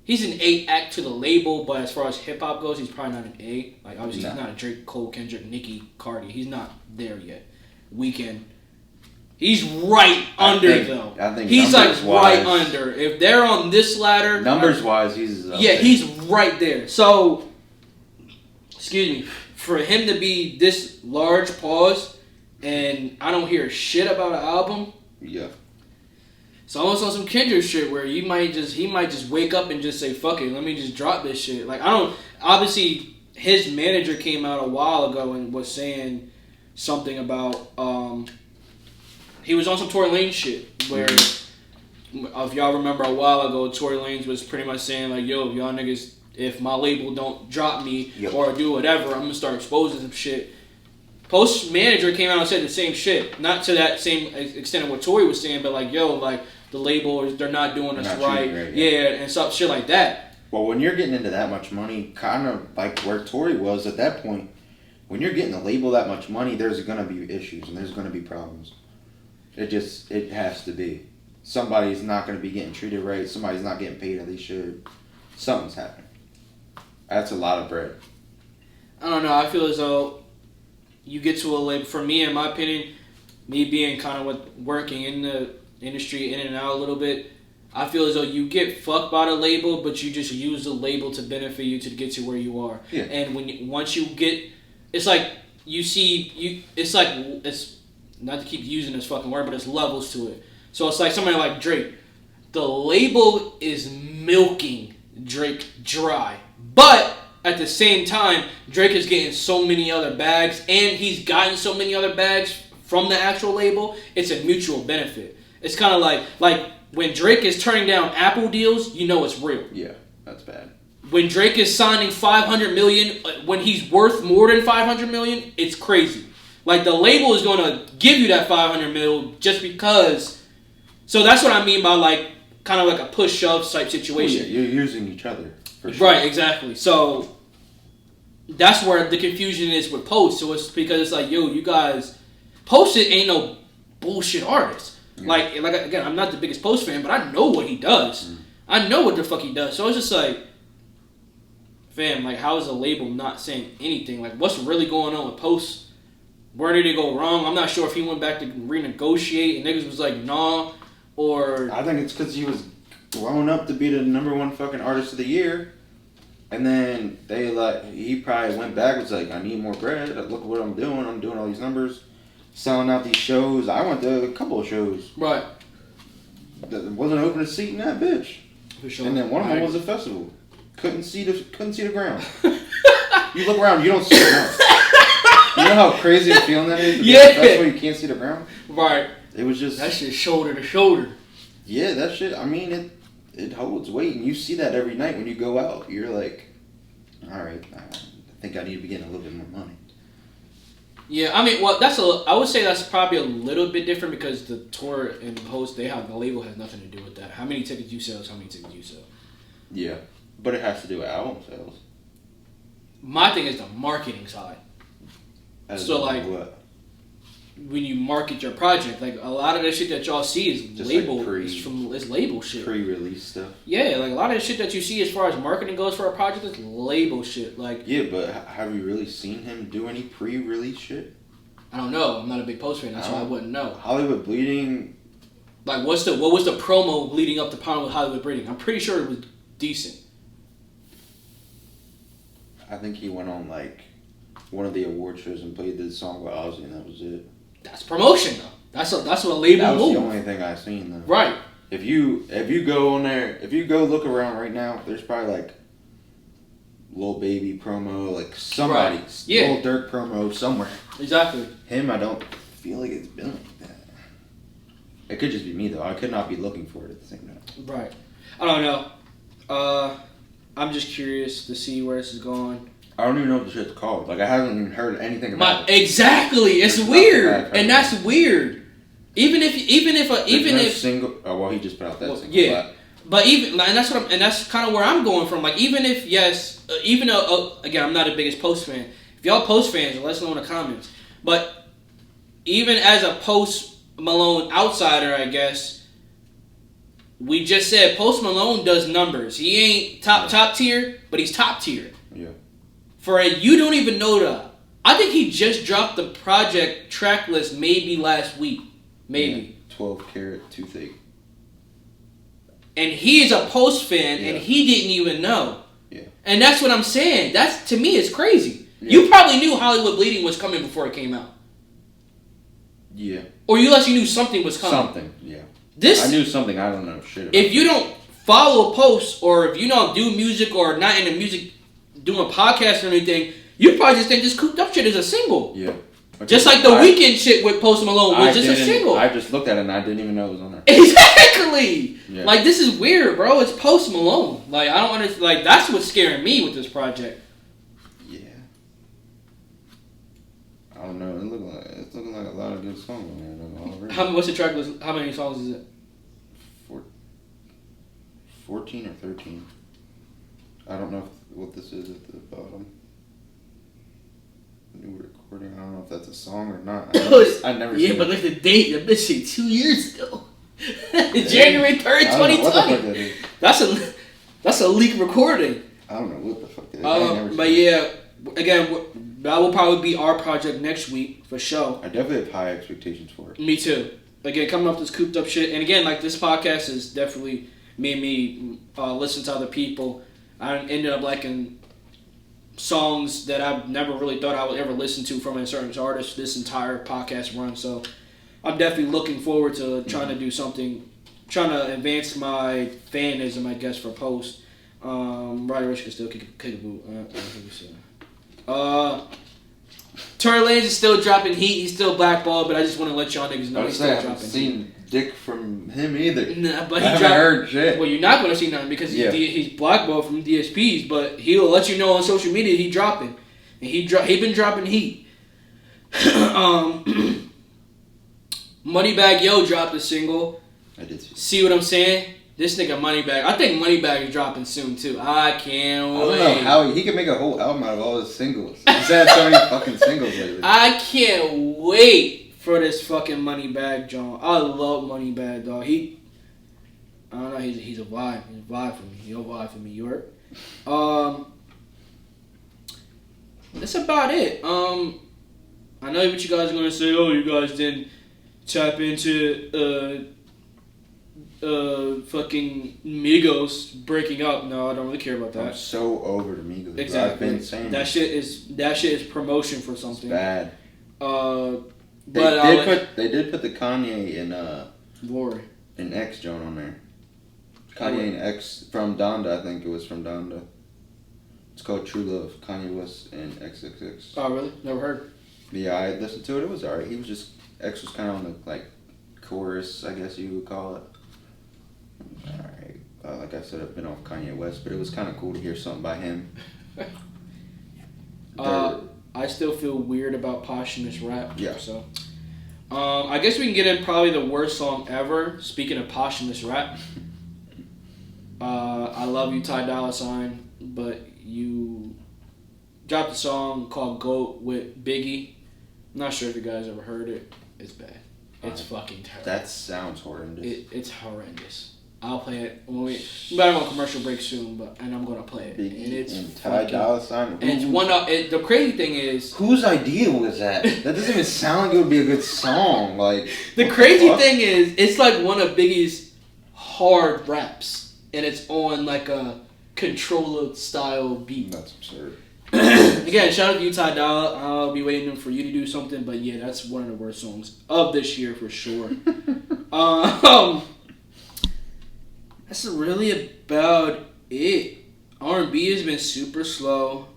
D: He's an A act to the label, but as far as hip hop goes, he's probably not an A. Like, obviously, he's not a Drake, Cole, Kendrick, Nicki, Cardi. He's not there yet. Weeknd. He's right under, though.
C: I think
D: he's like right
C: wise,
D: under. If they're on this ladder,
C: numbers wise, he's
D: yeah, he's right there. So, excuse me, for him to be this large pause, and I don't hear shit about an album.
C: Yeah.
D: It's almost on some Kendrick shit where he might just wake up and just say, fuck it, let me just drop this shit. Like, obviously his manager came out a while ago and was saying something about, he was on some Tory Lanez shit where, if y'all remember a while ago, Tory Lanez was pretty much saying like, yo, y'all niggas, if my label don't drop me or do whatever, I'm gonna start exposing some shit. Post manager came out and said the same shit. Not to that same extent of what Tory was saying, but like, yo, like, the label, they're not doing us right. And stuff, shit like that.
C: Well, when you're getting into that much money, kind of like where Tory was at that point, when you're getting a label that much money, there's going to be issues and there's going to be problems. It has to be. Somebody's not going to be getting treated right. Somebody's not getting paid as they should. Something's happening. That's a lot of bread.
D: I don't know. I feel as though you get to a label, for me, in my opinion, me being kind of working in the industry in and out a little bit, I feel as though you get fucked by the label, but you just use the label to benefit you to get to where you are.
C: Yeah.
D: And once you get, it's like it's not to keep using this fucking word, but it's levels to it. So it's like somebody like Drake. The label is milking Drake dry, but at the same time, Drake is getting so many other bags, and he's gotten so many other bags from the actual label. It's a mutual benefit. It's kind of like when Drake is turning down Apple deals, you know it's real.
C: Yeah, that's bad.
D: When Drake is signing $500 million, when he's worth more than $500 million, it's crazy. Like, the label is going to give you that $500 million just because. So that's what I mean by like kind of like a push-shove type situation.
C: Well, yeah, you're using each other for sure.
D: Right, exactly. So that's where the confusion is with Post. So it's because it's like, yo, you guys, Post ain't no bullshit artist. Yeah. Like again, I'm not the biggest Post fan, but I know what he does. Mm. I know what the fuck he does. So it's just like, fam, like, how is the label not saying anything? Like, what's really going on with Post? Where did it go wrong? I'm not sure if he went back to renegotiate and niggas was like, nah, or...
C: I think it's because he was blown up to be the #1 fucking artist of the year. And then he probably went back and was like, I need more bread. Look at what I'm doing. I'm doing all these numbers, selling out these shows. I went to a couple of shows.
D: Right.
C: There wasn't open a seat in that bitch.
D: For sure.
C: And then one of them was a festival. Couldn't see the ground. You look around, you don't see the ground. You know how crazy a feeling that is?
D: Yeah.
C: That's why you can't see the ground.
D: Right.
C: It was just
D: that shit shoulder to shoulder.
C: Yeah, that shit. I mean, it holds weight, and you see that every night when you go out. You're like, all right, I think I need to be getting a little bit more money.
D: Yeah, I mean, well, I would say that's probably a little bit different because the tour and host the label has nothing to do with that. How many tickets you sell is how many tickets you sell.
C: Yeah, but it has to do with album sales.
D: My thing is the marketing side. So like,
C: what?
D: When you market your project, like a lot of the shit that y'all see is
C: Just
D: label.
C: like
D: it's label shit.
C: Pre-release stuff.
D: Yeah, like a lot of the shit that you see as far as marketing goes for a project is label shit. Like
C: yeah, but have you really seen him do any pre-release shit?
D: I don't know. I'm not a big Post fan. That's why I wouldn't know.
C: Hollywood Bleeding.
D: Like what was the promo leading up to Hollywood Bleeding? I'm pretty sure it was decent.
C: I think he went on like one of the award shows and played the song with Ozzy, and that was it.
D: That's promotion though. That's what a label
C: That was
D: move.
C: the only thing I seen though.
D: Right.
C: If you go on there, if you go look around right now, there's probably like Lil Baby promo, like somebody,
D: right. Yeah.
C: Lil Durk promo somewhere.
D: Exactly.
C: Him, I don't feel like it's been like that. It could just be me though. I could not be looking for it at the same time.
D: Right. I don't know. I'm just curious to see where this is going.
C: I don't even know what the shit's called. Like I haven't even heard anything about it.
D: Exactly. It's weird, and that's weird. Even if
C: single. Oh well, he just put out that. Single,
D: yeah. But even and that's kind of where I'm going from. Like even if even though again I'm not the biggest Post fan. If y'all Post fans, let us know in the comments. But even as a Post Malone outsider, I guess we just said Post Malone does numbers. He ain't top tier, but he's top tier.
C: Yeah.
D: For you don't even know that. I think he just dropped the project track list maybe last week. Maybe.
C: Yeah, 12 Karat Toothache.
D: And he is a Post fan,
C: yeah.
D: and he didn't even know.
C: Yeah.
D: And that's what I'm saying. That's, to me, is crazy.
C: Yeah.
D: You probably knew Hollywood Bleeding was coming before it came out.
C: Yeah.
D: Or you actually knew something was coming.
C: Something, yeah.
D: I
C: knew something I don't know shit about.
D: If you don't follow Post, or if you don't do music, or not into music, doing a podcast or anything, you probably just think this Cooped Up shit is a single.
C: Yeah.
D: Just like the Weeknd shit with Post Malone was just a single.
C: I just looked at it and I didn't even know it was on there.
D: Exactly!
C: Yeah.
D: Like, this is weird, bro. It's Post Malone. Like, I don't understand. Like, that's what's scaring me with this project.
C: Yeah. I don't know. It's looking like a lot of good songs on there.
D: What's the track list? How many songs is it?
C: 14 or 13. I don't know what this is at the bottom. New recording. I don't know if that's a song or not. I never.
D: Yeah, but look at the date. That bitch say 2 years ago. January 3rd, 2020. That's a leak recording.
C: I don't know what the fuck that is.
D: But yeah, again, that will probably be our project next week for sure.
C: I definitely have high expectations for it.
D: Me too. Again, coming up this Cooped Up shit, and again, like this podcast is definitely made me listen to other people. I ended up liking songs that I never really thought I would ever listen to from a certain artist this entire podcast run. So I'm definitely looking forward to trying to do something, trying to advance my fanism, I guess, for Post. Roddy Ricch can still kick a boot. Tory Lanez is still dropping heat. He's still blackballed, but I just want to let y'all niggas know he's still dropping heat.
C: I haven't seen dick from him either.
D: Nah, but
C: I haven't heard shit.
D: Well, you're not going to see nothing because he's blackballed from DSPs, but he'll let you know on social media he dropping. And he been dropping heat. Moneybagg Yo dropped a single.
C: I did
D: see what I'm saying? This nigga Moneybagg. I think Moneybagg is dropping soon too. I can't wait.
C: I don't know how he can make a whole album out of all his singles. He's had so many fucking singles lately.
D: I can't wait for this fucking Moneybagg John. I love Moneybagg, dog. I don't know. He's a vibe. He's a vibe for me. He'll vibe for me. You heard? That's about it. I know what you guys are gonna say. Oh, you guys didn't tap into fucking Migos breaking up. No, I don't really care about
C: I'm
D: that.
C: so over the Migos.
D: Exactly.
C: I've been saying
D: that shit is promotion for something.
C: It's bad.
D: They
C: did put the Kanye and
D: War.
C: an X joint on there. Kanye and X from Donda, I think it was from Donda. It's called True Love. Kanye West and XXX.
D: Oh really? Never heard.
C: Yeah, I listened to it. It was alright. He was just X was kind of on the like chorus, I guess you would call it. Alright. Like I said, I've been off Kanye West, but it was kind of cool to hear something by him.
D: I still feel weird about posthumous rap.
C: Yeah.
D: So, I guess we can get in probably the worst song ever. Speaking of posthumous rap, I love you, Ty Dolla $ign, but you dropped a song called "Goat" with Biggie. I'm not sure if you guys ever heard it. It's bad. It's fucking terrible.
C: That sounds horrendous.
D: It's horrendous. I'll play it when we. But I'm on commercial break soon, and I'm gonna play it.
C: Biggie
D: and it's
C: and Ty Dolla $ign.
D: And it's one up. The crazy thing is,
C: whose idea was that? That doesn't even sound like it would be a good song. Like
D: the crazy thing is, it's like one of Biggie's hard raps, and it's on like a controller style beat.
C: That's absurd.
D: Again, shout out to you, Ty Dolla. I'll be waiting for you to do something, but yeah, that's one of the worst songs of this year for sure. That's really about it. R&B has been super slow.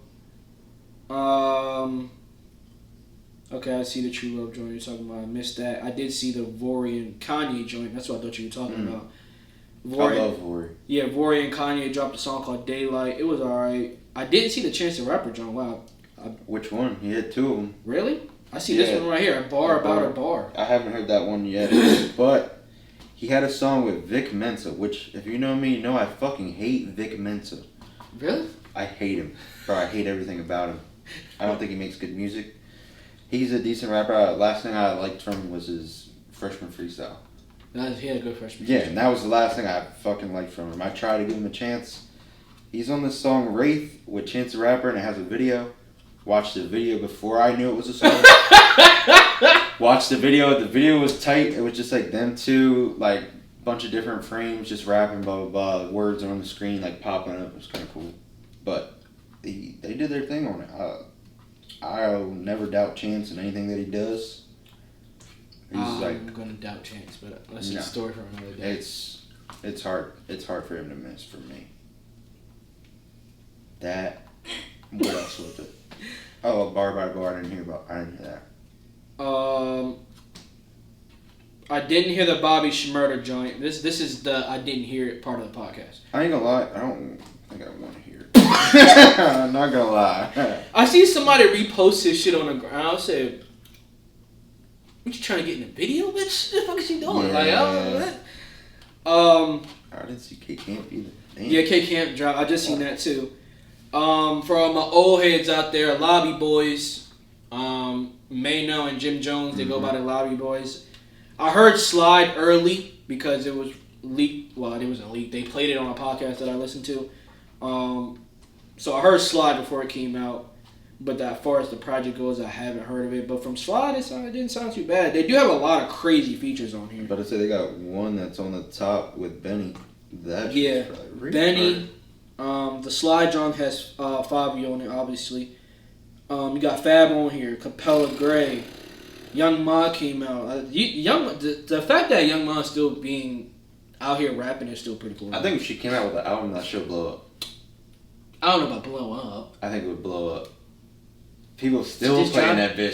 D: Okay, I see the True Love joint you're talking about. I missed that. I did see the Vori and Kanye joint. That's what I thought you were talking about.
C: I love Vori.
D: Yeah, Vori and Kanye dropped a song called Daylight. It was alright. I didn't see the Chance the Rapper joint. Wow.
C: Which one? He had two of them.
D: Really? I see this one right here. A bar about a bar.
C: I haven't heard that one yet, but he had a song with Vic Mensa, which, if you know me, you know I fucking hate Vic Mensa.
D: Really?
C: I hate him. Bro, I hate everything about him. I don't think he makes good music. He's a decent rapper. Last thing I liked from him was his freshman freestyle.
D: He had a good freshman.
C: Yeah, and that was the last thing I fucking liked from him. I tried to give him a chance. He's on this song Wraith with Chance the Rapper, and it has a video. Watched the video before I knew it was a song. Watched the video. The video was tight. It was just like them two, like bunch of different frames, just rapping, blah blah blah. The words are on the screen, like popping up. It was kind of cool. But they did their thing on it. I'll never doubt Chance in anything that he does.
D: I'm gonna doubt Chance, but that's a story for another day.
C: It's hard. It's hard for him to miss for me. That. What else was it? Oh, Bar by Bar. I didn't hear that.
D: I didn't hear the Bobby Shmurda joint. This is the I didn't hear it part of the podcast.
C: I ain't gonna lie. I don't think I want to hear it. I'm not gonna lie.
D: I see somebody repost his shit on the ground. I said, "What you trying to get in the video, bitch? What the fuck is she doing?"
C: Yeah.
D: Like,
C: I didn't see K Camp either. Damn.
D: Yeah, K Camp drop. I just seen that too. For all my old heads out there, Lobby Boys, Mayno and Jim Jones, they go by the Lobby Boys. I heard Slide early because it was leaked. Well, it wasn't leaked. They played it on a podcast that I listened to. So I heard Slide before it came out. But as far as the project goes, I haven't heard of it. But from Slide, it didn't sound too bad. They do have a lot of crazy features on here.
C: But I say they got one that's on the top with Benny. That's
D: Benny. The Slide drum has Fabio on it, obviously. You got Fab on here, Capella Gray, Young Ma came out. The fact that Young Ma is still being out here rapping is still pretty cool.
C: I think if she came out with an album, that should blow up.
D: I don't know about blow up.
C: I think it would blow up. People still playing that bitch.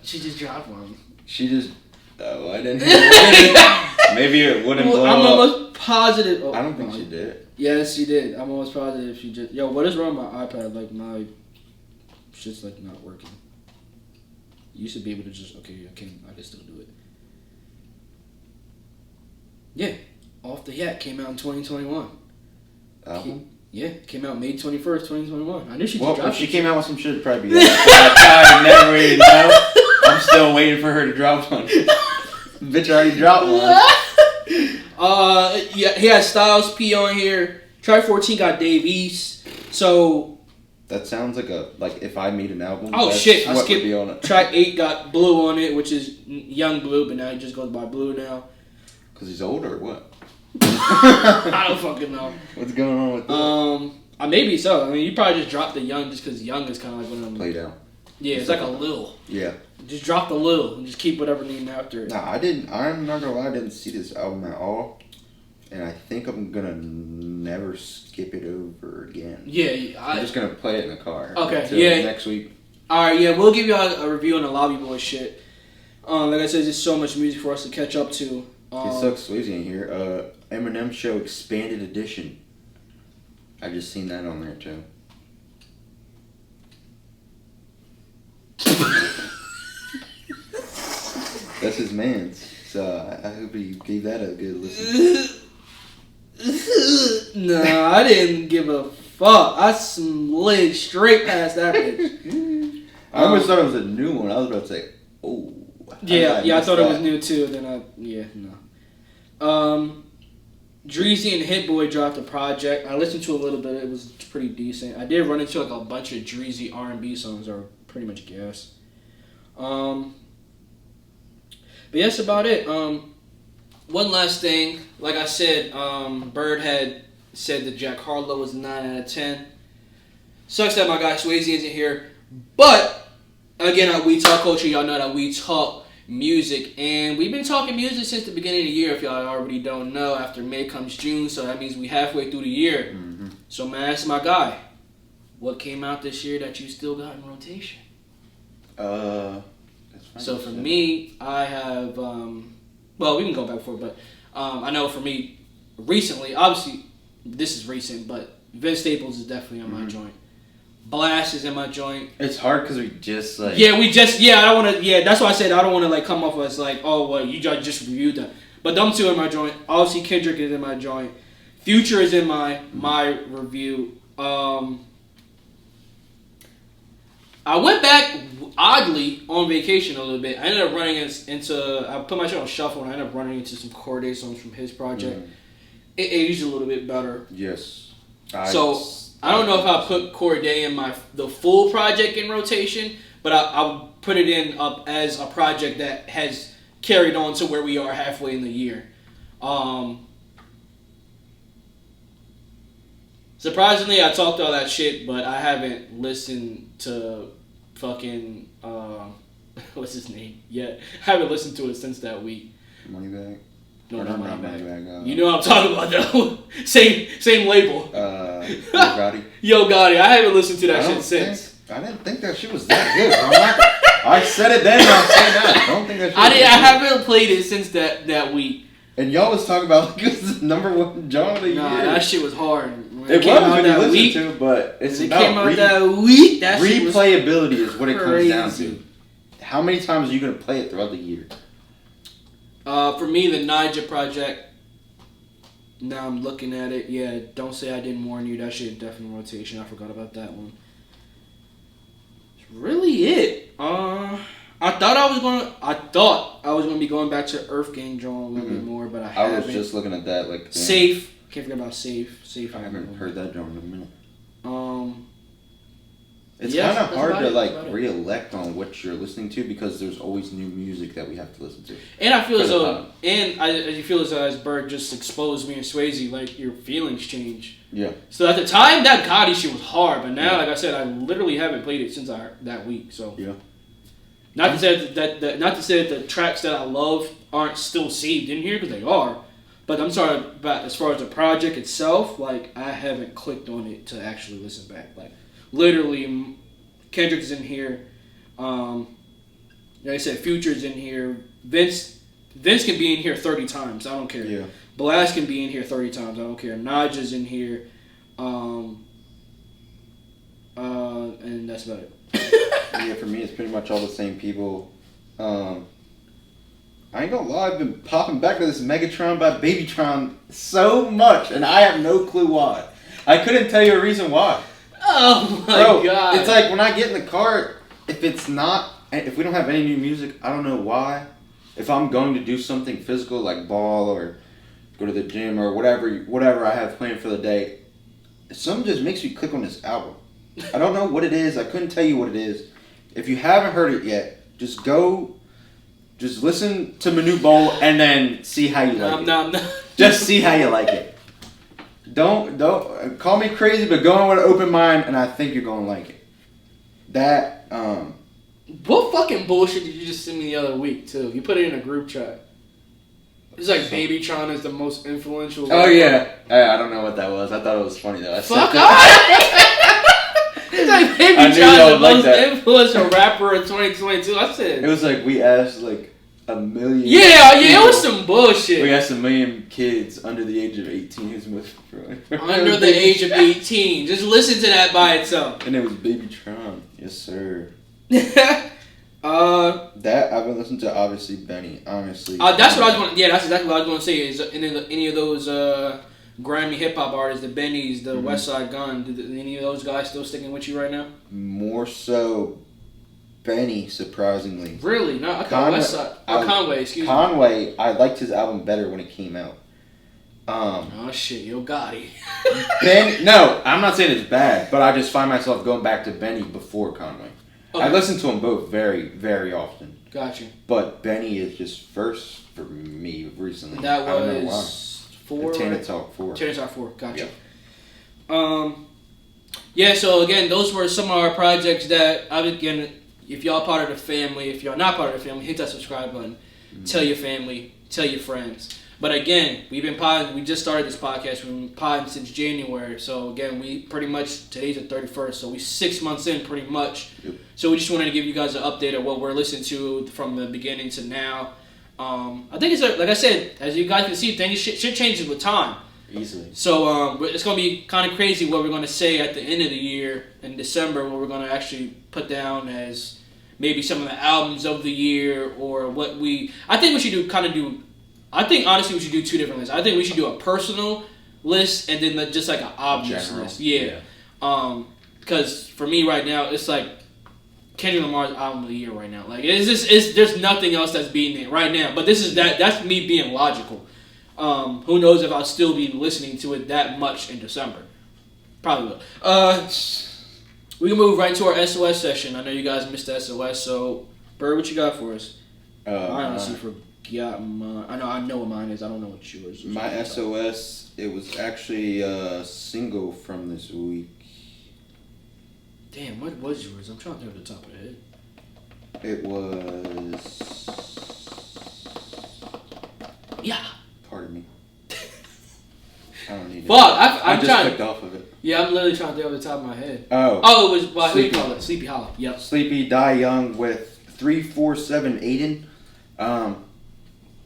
D: She just dropped one.
C: She just. Oh, I didn't hear it. Maybe it wouldn't blow
D: I'm
C: up.
D: almost positive. Oh,
C: I don't think she did.
D: Yes, she did. I'm almost positive she did. Yo, what is wrong with my iPad? Like, my shit's like not working. You used to be able to just, okay, I can still do it. Yeah. Off the Yak came out in 2021.
C: Album?
D: Yeah, came out May 21st, 2021. I knew she
C: Well,
D: dropped
C: if she
D: it.
C: came out with some shit, it'd probably be that. I never even know. I'm still waiting for her to drop one. Bitch already dropped one.
D: Yeah, he has Styles P on here. Track 14 got Dave East. So
C: That sounds like if I made an album.
D: oh
C: that's
D: shit, I
C: what would be on
D: skipped.
C: it.
D: Track 8 got Blue on it, which is Young Blue, but now he just goes by Blue now.
C: Cause he's older or what?
D: I don't fucking know.
C: What's going on with that?
D: Maybe so. I mean, you probably just dropped the Young just because Young is kind of like one of them.
C: Played out.
D: Yeah, it's like a Lil.
C: Yeah.
D: Just drop the Lil and just keep whatever name after it.
C: Nah, I didn't. I'm not gonna lie. I didn't see this album at all, and I think I'm gonna never skip it over again.
D: Yeah,
C: I'm just gonna play it in the car.
D: Okay.
C: Until
D: Yeah.
C: next week.
D: All right. Yeah, we'll give you a review on the Lobby Boy shit. Like I said, there's so much music for us to catch up to.
C: It sucks Swayze in here. Eminem Show Expanded Edition. I just seen that on there too. That's his man's. So I hope he gave that a good listen.
D: Nah, I didn't give a fuck. I slid straight past that bitch.
C: I almost thought it was a new one. I was about to say, oh.
D: Yeah, I thought it was new too. Then no. Dreezy and Hit Boy dropped a project. I listened to a little bit. It was pretty decent. I did run into like a bunch of Dreezy R&B songs that are pretty much gas. But yeah, that's about it. One last thing. Like I said, Bird had said that Jack Harlow was 9 out of 10. Sucks that my guy Swayze isn't here. But, again, at We Talk Culture, y'all know that we talk music. And we've been talking music since the beginning of the year, if y'all already don't know. After May comes June, so that means we halfway through the year. Mm-hmm. So, man, that's my guy. What came out this year that you still got in rotation? So for me, I have, well, we can go back for it, but I know for me, recently, obviously, this is recent, but Vince Staples is definitely on my joint. Blast is in my joint.
C: It's hard because we just, like...
D: I don't want to, that's why I said I don't want to, like, come off as, like, oh, well, you just reviewed them. But them two in my joint. Obviously, Kendrick is in my joint. Future is in my review. I went back, oddly, on vacation a little bit. I ended up running into... I put my shit on shuffle, and I ended up running into some Corday songs from his project. It aged a little bit better.
C: Yes.
D: I don't know if I'll put Corday in the full project in rotation, but I'll put it in up as a project that has carried on to where we are halfway in the year. Surprisingly, I talked all that shit, but I haven't listened to fucking what's his name yet. I haven't listened to it since that week.
C: Moneybag.
D: No, not Moneybag. You know what I'm talking about though. same label.
C: Yo Gotti.
D: Yo Gotti. I haven't listened to that shit since.
C: I didn't think that shit was that good. I said it then. I'm saying that. I don't think that shit.
D: I haven't played it since that week.
C: And y'all was talking about like, it was the #1 genre of the year.
D: That shit was hard.
C: It was when you listen to, but it's
D: it
C: about
D: came out that week. That
C: replayability is what it
D: crazy.
C: comes down to. How many times are you gonna play it throughout the year?
D: For me, the Niger project. Now I'm looking at it. Yeah, Don't Say I Didn't Warn You. That shit definitely in rotation. I forgot about that one. That's really it. I thought I was gonna be going back to Earth Gang John a little bit more, but I haven't.
C: I was just looking at that like.
D: Safe. Can't forget about Safe. Safe.
C: I haven't heard that drum in a minute. It's kind of hard to like re-elect on what you're listening to because there's always new music that we have to listen to.
D: And I feel as though, I feel as though as Bird just exposed me and Swayze, like your feelings change.
C: Yeah.
D: So at the time, that Gotti shit was hard, but now, like I said, I literally haven't played it since that week. So
C: yeah.
D: Not to say that the tracks that I love aren't still saved in here, because they are. But I'm sorry about as far as the project itself, like I haven't clicked on it to actually listen back. Like literally, Kendrick's in here. Like I said, Future's in here. Vince can be in here 30 times. I don't care.
C: Yeah.
D: Blast can be in here 30 times. I don't care. Naja's in here. And that's about it.
C: Yeah, for me, it's pretty much all the same people. I ain't gonna lie, I've been popping back to this Megatron by Babytron so much, and I have no clue why. I couldn't tell you a reason why.
D: Oh my God.
C: It's like when I get in the car, if we don't have any new music, I don't know why. If I'm going to do something physical like ball or go to the gym or whatever I have planned for the day, something just makes me click on this album. I don't know what it is. I couldn't tell you what it is. If you haven't heard it yet, just go Just listen to Minute Bowl and then see how you like it.
D: No.
C: Just see how you like it. Don't call me crazy, but go in with an open mind, and I think you're gonna like it. That
D: What fucking bullshit did you just send me the other week too? You put it in a group chat. It's like Babytron is the most influential.
C: Oh yeah, I don't know what that was. I thought it was funny though.
D: Fuck off! It's like Babytron is the most influential rapper of 2022. I said
C: it was like we asked like a million.
D: Yeah, it was some bullshit.
C: We asked a million kids under the age of 18 who's most
D: under the age of 18. Just listen to that by itself.
C: And it was Babytron. Yes, sir.
D: That
C: I've been listening to obviously Benny. Honestly.
D: That's what I was going. Yeah, that's exactly what I was going to say. Is any of those Grammy hip hop artists, the Bennies, the West Side Gun, any of those guys still sticking with you right now?
C: More so, Benny. Surprisingly.
D: Really? No, I thought West Side. Conway. Excuse me.
C: Conway. I liked his album better when it came out.
D: Oh shit, Yo Gotti.
C: No, I'm not saying it's bad, but I just find myself going back to Benny before Conway. Okay. I listen to them both very, very often.
D: Gotcha.
C: But Benny is just first for me recently.
D: That was 4.
C: Tana Talk 4.
D: Tana Talk 4. Gotcha. Yep. Yeah. So again, those were some of our projects that if y'all part of the family, if y'all not part of the family, hit that subscribe button. Tell your family. Tell your friends. But again, we've been podding. We just started this podcast. We've been podding since January. So again, we pretty much today's the 31st. So we 6 months in, pretty much. Yep. So we just wanted to give you guys an update of what we're listening to from the beginning to now. I think it's like I said, as you guys can see, things shit changes with time.
C: Easily.
D: So it's gonna be kind of crazy what we're gonna say at the end of the year in December. What we're gonna actually put down as maybe some of the albums of the year or what we. I think we should do. I think honestly we should do 2 different lists. I think we should do a personal list and then just like an obvious list. Yeah. Because for me right now, it's like Kendrick Lamar's album of the year right now. Like there's nothing else that's beating it right now. But that's me being logical. Who knows if I'll still be listening to it that much in December? Probably will. We can move right into our SOS session. I know you guys missed the SOS, so Bird, what you got for us? I honestly forgot mine. I know what mine is. I don't know what yours is.
C: My SOS, it was actually a single from this week.
D: Damn, what was yours? I'm trying to think off the top of the head.
C: It was.
D: Yeah.
C: Pardon me. I don't need it.
D: Fuck, I'm
C: just
D: trying.
C: Clicked off of it.
D: Yeah, I'm literally trying to think off the top of my head.
C: Oh,
D: it was what do you call it? Sleepy Hollow. Yep.
C: Sleepy Die Young with 347 Aiden.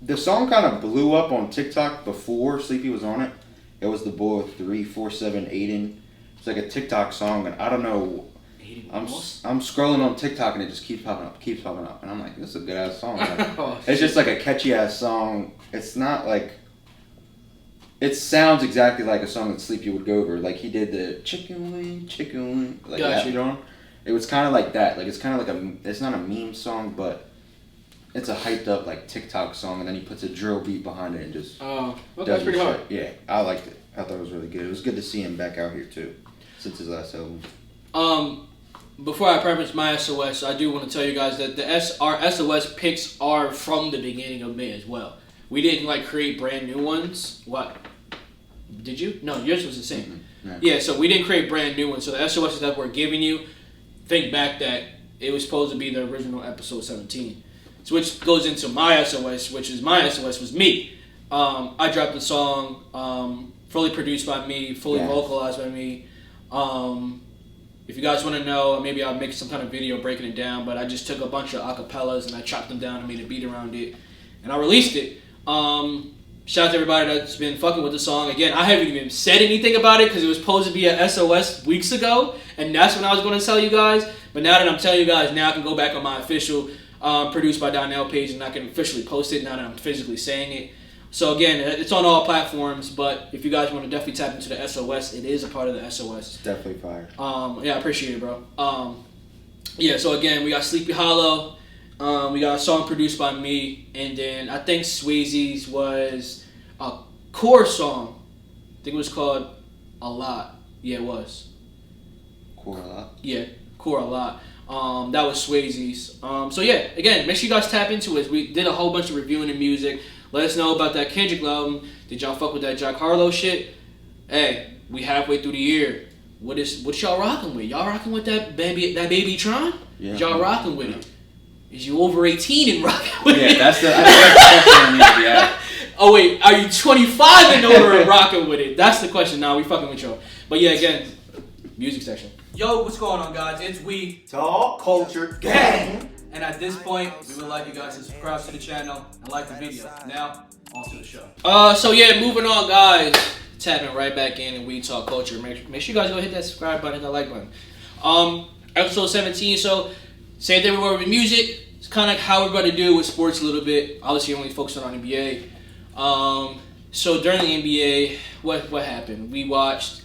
C: The song kind of blew up on TikTok before Sleepy was on it. It was the boy with 347 Aiden. It's like a TikTok song, and I don't know. I'm scrolling on TikTok and it just keeps popping up, and I'm like, this is a good ass song. It's just like a catchy ass song. It's not like. It sounds exactly like a song that Sleepy would go over. Like he did the chicken wing, like that drum. It was kind of like that. Like it's kind of like it's not a meme song, but it's a hyped up like TikTok song, and then he puts a drill beat behind it and just.
D: Oh, okay,
C: that's
D: pretty hard.
C: Yeah, I liked it. I thought it was really good. It was good to see him back out here too, since his last album.
D: Before I preface my SOS, I do want to tell you guys that our SOS picks are from the beginning of May as well. We didn't create brand new ones. What? Did you? No, yours was the same. Mm-hmm. Yeah, so we didn't create brand new ones. So the SOSs that we're giving you, think back that it was supposed to be the original episode 17. So which goes into my SOS, which is my SOS was me. I dropped the song, fully produced by me, fully vocalized by me. If you guys want to know, maybe I'll make some kind of video breaking it down, but I just took a bunch of acapellas and I chopped them down and made a beat around it. And I released it. Shout out to everybody that's been fucking with the song. Again, I haven't even said anything about it because it was supposed to be a SOS weeks ago, and that's when I was going to tell you guys. But now that I'm telling you guys, now I can go back on my official Produced by Donnell page and I can officially post it now that I'm physically saying it. So again, it's on all platforms, but if you guys want to definitely tap into the SOS, it is a part of the SOS.
C: It's definitely fire.
D: Yeah, I appreciate it, bro. Yeah, so again, we got Sleepy Hollow. We got a song produced by me, and then I think Sweezy's was a core song. I think it was called A Lot. Yeah, it was.
C: Core A Lot?
D: Yeah, Core A Lot. That was Swayze's. So yeah, again, make sure you guys tap into it. We did a whole bunch of reviewing the music. Let us know about that Kendrick album. Did y'all fuck with that Jack Harlow shit? Hey, we halfway through the year. What y'all rocking with? Y'all rocking with that baby Tron?
C: Yeah.
D: Y'all rocking with it? Is you over 18 and rocking with it?
E: Yeah, that's the question I need to be asked.
D: Oh wait, are you 25 and older and rocking with it? That's the question. Now we fucking with y'all. But yeah, again, music section. Yo, what's going on, guys? It's We
B: Talk Culture Gang.
D: And at this point, we would like you guys to subscribe to the channel and like the video. Now, on to the show. So yeah, moving on, guys. Tapping right back in and We Talk Culture. Make sure you guys go hit that subscribe button, hit that like button. Episode 17. So same thing we were with music. It's kind of like how we're going to do with sports a little bit. Obviously, only focusing on NBA. So during the NBA, what happened? We watched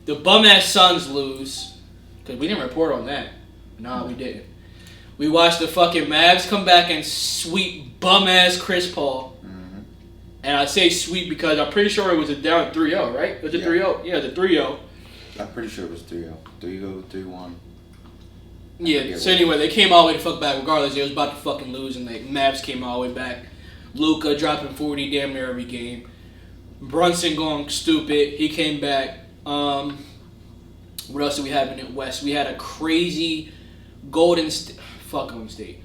D: the bum ass Suns lose because we didn't report on that. Nah, we didn't. We watched the fucking Mavs come back and sweep bum ass Chris Paul.
C: Mm-hmm.
D: And I say sweep because I'm pretty sure it was a down 3-0, right? Was it 3-0? Yeah, the 3-0.
C: I'm pretty sure it was 3-0. 3-0, 3-1.
D: Yeah, so anyway, they came all the way to fuck back regardless. They was about to fucking lose, and the Mavs came all the way back. Luka dropping 40 damn near every game. Brunson going stupid. He came back. What else did we have in the West? We had a crazy Golden State. Fuck Golden State.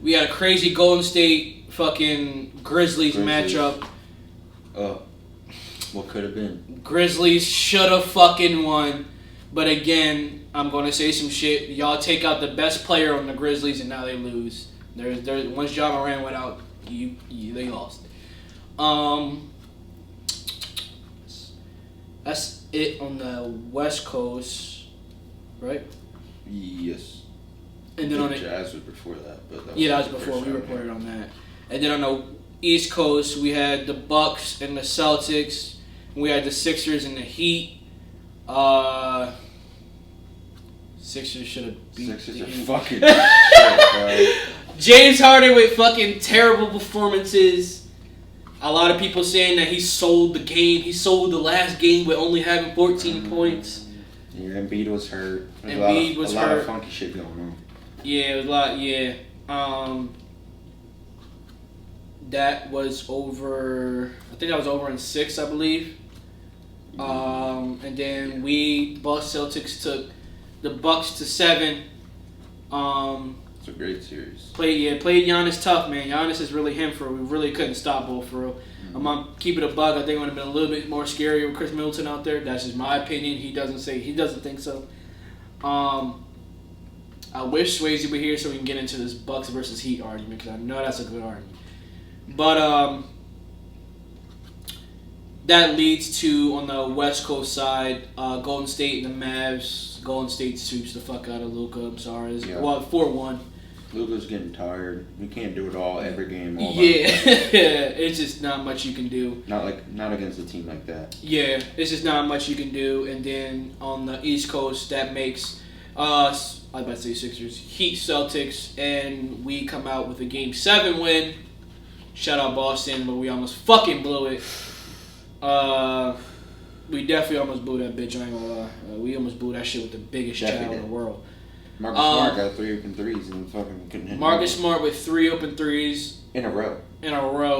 D: We had a crazy Golden State fucking Grizzlies matchup.
C: What could have been?
D: Grizzlies should have fucking won. But again, I'm going to say some shit. Y'all take out the best player on the Grizzlies and now they lose. Once John Moran went out, they lost. That's it on the West Coast, right?
C: Yes.
D: And then on the
C: Jazz was before that, but
D: that was before we reported on that. And then on the East Coast, we had the Bucks and the Celtics. We had the Sixers and the Heat. Sixers should have beat
C: Sixers
D: the
C: are
D: Heat.
C: fucking shit, bro.
D: James Harden with fucking terrible performances. A lot of people saying that he sold the game. He sold the last game with only having 14 points.
C: Yeah, Embiid was hurt.
D: Embiid was
C: a lot
D: hurt.
C: of funky shit going on.
D: Yeah, it was a lot. Yeah. That was over. I think that was over in 6, I believe. And then Celtics took the Bucks to 7.
C: It's a great series.
D: Played Giannis tough, man. Giannis is really him for. We really couldn't stop both for real.
C: Mm-hmm.
D: I'm gonna keep it a bug. I think it would have been a little bit more scary with Chris Middleton out there. That's just my opinion. He doesn't think so. I wish Swayze were here so we can get into this Bucks versus Heat argument because I know that's a good argument. But that leads to, on the West Coast side, Golden State and the Mavs. Golden State sweeps the fuck out of Luka. I'm sorry.
C: Yeah.
D: Well, 4-1.
C: Luka's getting tired. You can't do it all every game. All
D: Yeah, it's just not much you can do.
C: Not against a team like that.
D: Yeah, it's just not much you can do. And then on the East Coast, that makes I was about to say Sixers, Heat, Celtics, and we come out with a Game 7 win. Shout out Boston, but we almost fucking blew it. We definitely almost blew that bitch. I ain't gonna lie. We almost blew that shit with the biggest child in the world.
C: Marcus Smart got 3 open threes and fucking couldn't hit.
D: Marcus Smart with 3 open threes
C: in a row.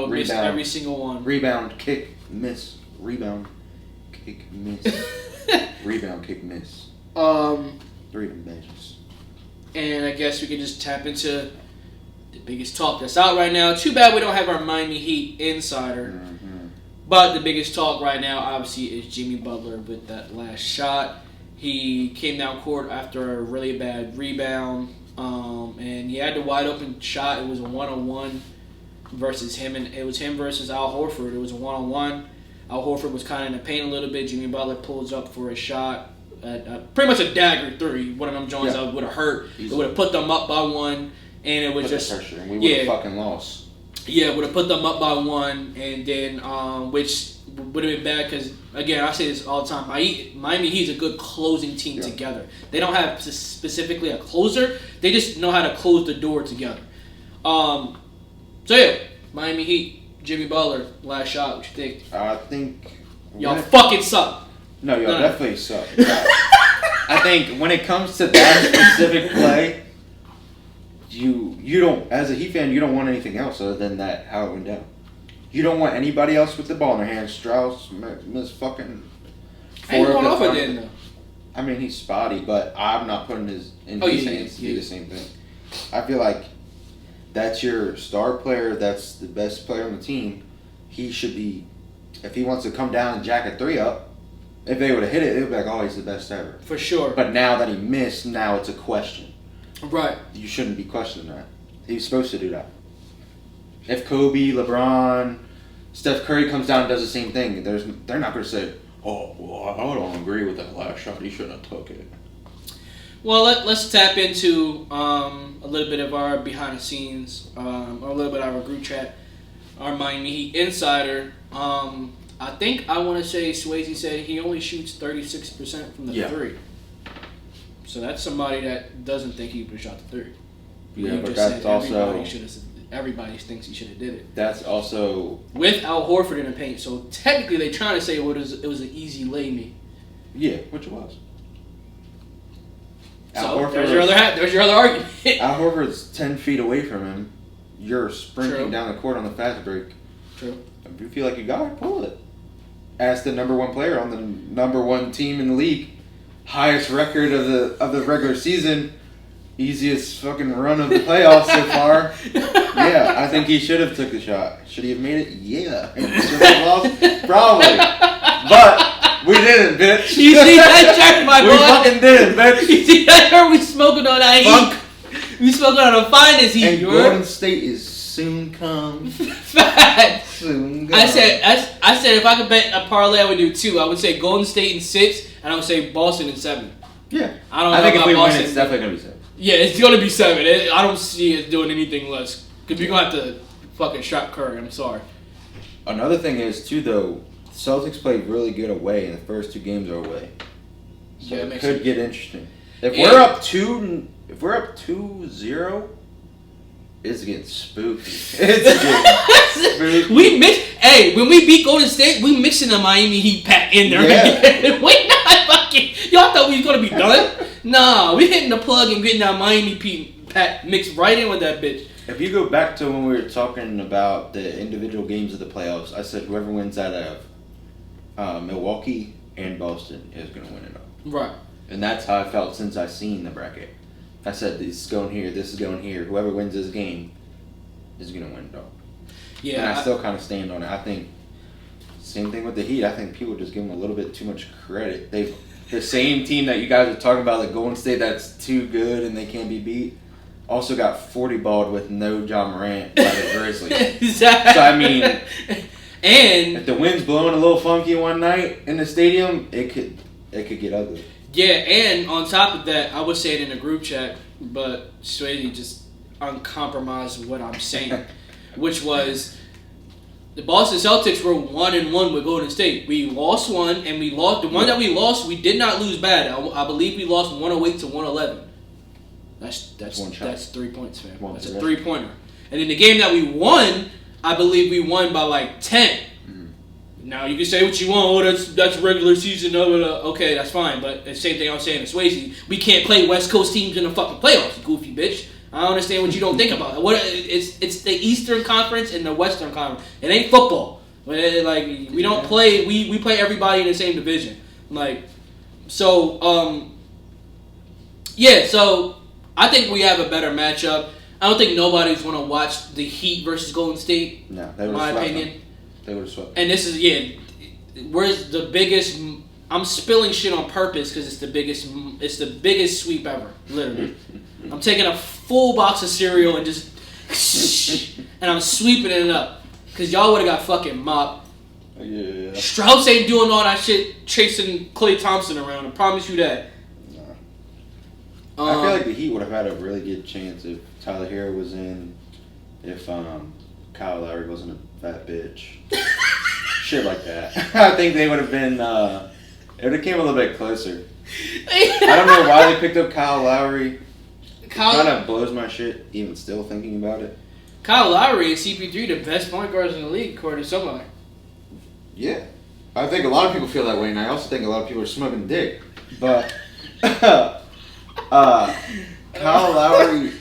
D: Missed every single one.
C: Rebound, kick, miss. Rebound, kick, miss. Rebound, kick, miss. 3 of them badges.
D: And I guess we can just tap into the biggest talk that's out right now. Too bad we don't have our Miami Heat insider.
C: Mm-hmm.
D: But the biggest talk right now, obviously, is Jimmy Butler with that last shot. He came down court after a really bad rebound, and he had the wide open shot. It was a 1-on-1 versus him, and it was him versus Al Horford. It was a 1-on-1. Al Horford was kind of in the paint a little bit. Jimmy Butler pulls up for a shot, pretty much a dagger 3. One of them joints that would have hurt. It would have put them up by 1, and it was
C: put
D: just
C: pressure, and we would have fucking lost.
D: Yeah, would have put them up by 1, and then which would have been bad because, again, I say this all the time. Miami Heat's a good closing team together. They don't have specifically a closer. They just know how to close the door together. So, yeah, Miami Heat, Jimmy Butler, last shot. What you think?
C: I think...
D: Y'all fucking suck.
C: No, y'all definitely suck. I think when it comes to that specific play, you don't, as a Heat fan, you don't want anything else other than that, how it went down. You don't want anybody else with the ball in their hands. Strauss missed fucking
D: Ain't
C: 4
D: going
C: of
D: off
C: the
D: at the end, though.
C: I mean, he's spotty, but I'm not putting his hands to do the same thing. I feel like that's your star player. That's the best player on the team. He should be, if he wants to come down and jack a 3 up, if they would have hit it, it would be like, oh, he's the best ever.
D: For sure.
C: But now that he missed, now it's a question.
D: Right.
C: You shouldn't be questioning that. He's supposed to do that. If Kobe, LeBron, Steph Curry comes down and does the same thing, they're not going to say, oh, well, I don't agree with that last shot. He shouldn't have took it.
D: Well, let's tap into a little bit of our behind the scenes, or a little bit of our group chat, our Miami Heat insider. I think I want to say Swayze said he only shoots 36% from the 3. So that's somebody that doesn't think he would have shot the 3.
C: Yeah,
D: You
C: but
D: just
C: that's
D: said
C: also...
D: everybody thinks he should have did it.
C: That's also...
D: With Al Horford in the paint. So technically they're trying to say it was an easy lay me.
C: Yeah, which it was.
D: So there's your other argument.
C: Al Horford's 10 feet away from him. You're sprinting
D: True.
C: down the court on the fast break.
D: True.
C: If you feel like you got it, pull it. As the number 1 player on the number 1 team in the league, highest record of the regular season, easiest fucking run of the playoffs so far. Yeah, I think he should have took the shot. Should he have made it? Yeah. Should have lost? Probably. But we didn't, bitch.
D: You see that track, my boy?
C: We fucking didn't, bitch.
D: You see that track? We smoking on that heat. We smoking on the finest heat.
C: And Golden State is soon come.
D: Fact.
C: Soon gone.
D: I said if I could bet a parlay, I would do 2. I would say Golden State in 6, and I would say Boston in 7.
C: Yeah.
D: I don't know
C: think
D: about
C: if we
D: Boston.
C: win, it's definitely going to be 7.
D: Yeah, it's gonna be 7. I don't see it doing anything less. Because we're gonna have to fucking shot Curry. I'm sorry.
C: Another thing is, too, though, Celtics played really good away, and the first 2 games are away. So
D: Yeah, it
C: it
D: makes
C: could
D: sense.
C: get interesting. If
D: Yeah.
C: we're up 2-0, it's getting spooky. It's getting spooky.
D: We mix. Hey, when we beat Golden State, we mixing the Miami Heat pack in there.
C: Yeah.
D: We not fucking. Y'all thought we was gonna be done? Nah, we hitting the plug and getting that Miami Heat pack mixed right in with that bitch.
C: If you go back to when we were talking about the individual games of the playoffs, I said whoever wins out of Milwaukee and Boston is going to win it all.
D: Right.
C: And that's how I felt since I seen the bracket. I said this is going here, this is going here. Whoever wins this game is going to win it all.
D: Yeah.
C: And I still kind of stand on it. I think same thing with the Heat. I think people just give them a little bit too much credit. The same team that you guys are talking about, like Golden State, that's too good and they can't be beat, also got 40 balled with no John Morant by the Grizzlies.
D: Exactly.
C: So I mean,
D: and
C: if the wind's blowing a little funky one night in the stadium, it could get ugly.
D: yeah, and on top of that, I would say it in a group chat, but Swayze just uncompromised what I'm saying, which was the Boston Celtics were 1-1 with Golden State. We lost one, and we lost the one that we lost. We did not lose bad. I believe we lost 108 to 111. That's
C: One shot.
D: that's 3 points, fam.
C: One
D: That's a
C: possession.
D: 3-pointer. And in the game that we won, I believe we won by like 10.
C: Mm-hmm.
D: Now you can say what you want. Oh, that's regular season. Okay, that's fine. But the same thing I'm saying to Swayze, we can't play West Coast teams in the fucking playoffs. Goofy bitch. I don't understand what you don't think about. It's the Eastern Conference and the Western Conference. It ain't football. Like we don't play. We play everybody in the same division. Like so. Yeah. So I think we have a better matchup. I don't think nobody's gonna watch the Heat versus Golden State.
C: No, they
D: in
C: would
D: my
C: have swept
D: opinion.
C: them. They would have swept.
D: And this is where's the biggest? I'm spilling shit on purpose because it's the biggest. It's the biggest sweep ever, literally. I'm taking a full box of cereal and just and I'm sweeping it up because y'all would have got fucking mopped.
C: Yeah.
D: Strauss ain't doing all that shit chasing Klay Thompson around. I promise you that.
C: No. I feel like the Heat would have had a really good chance if Tyler Hero was in, if Kyle Lowry wasn't a fat bitch. Shit like that. I think they would have been, it would have came a little bit closer. I don't know why they picked up Kyle Lowry. Kind of blows my shit, even still thinking about it.
D: Kyle Lowry and CP3 the best point guards in the league, according to somebody.
C: Yeah. I think a lot of people feel that way, and I also think a lot of people are smoking dick. But Kyle Lowry.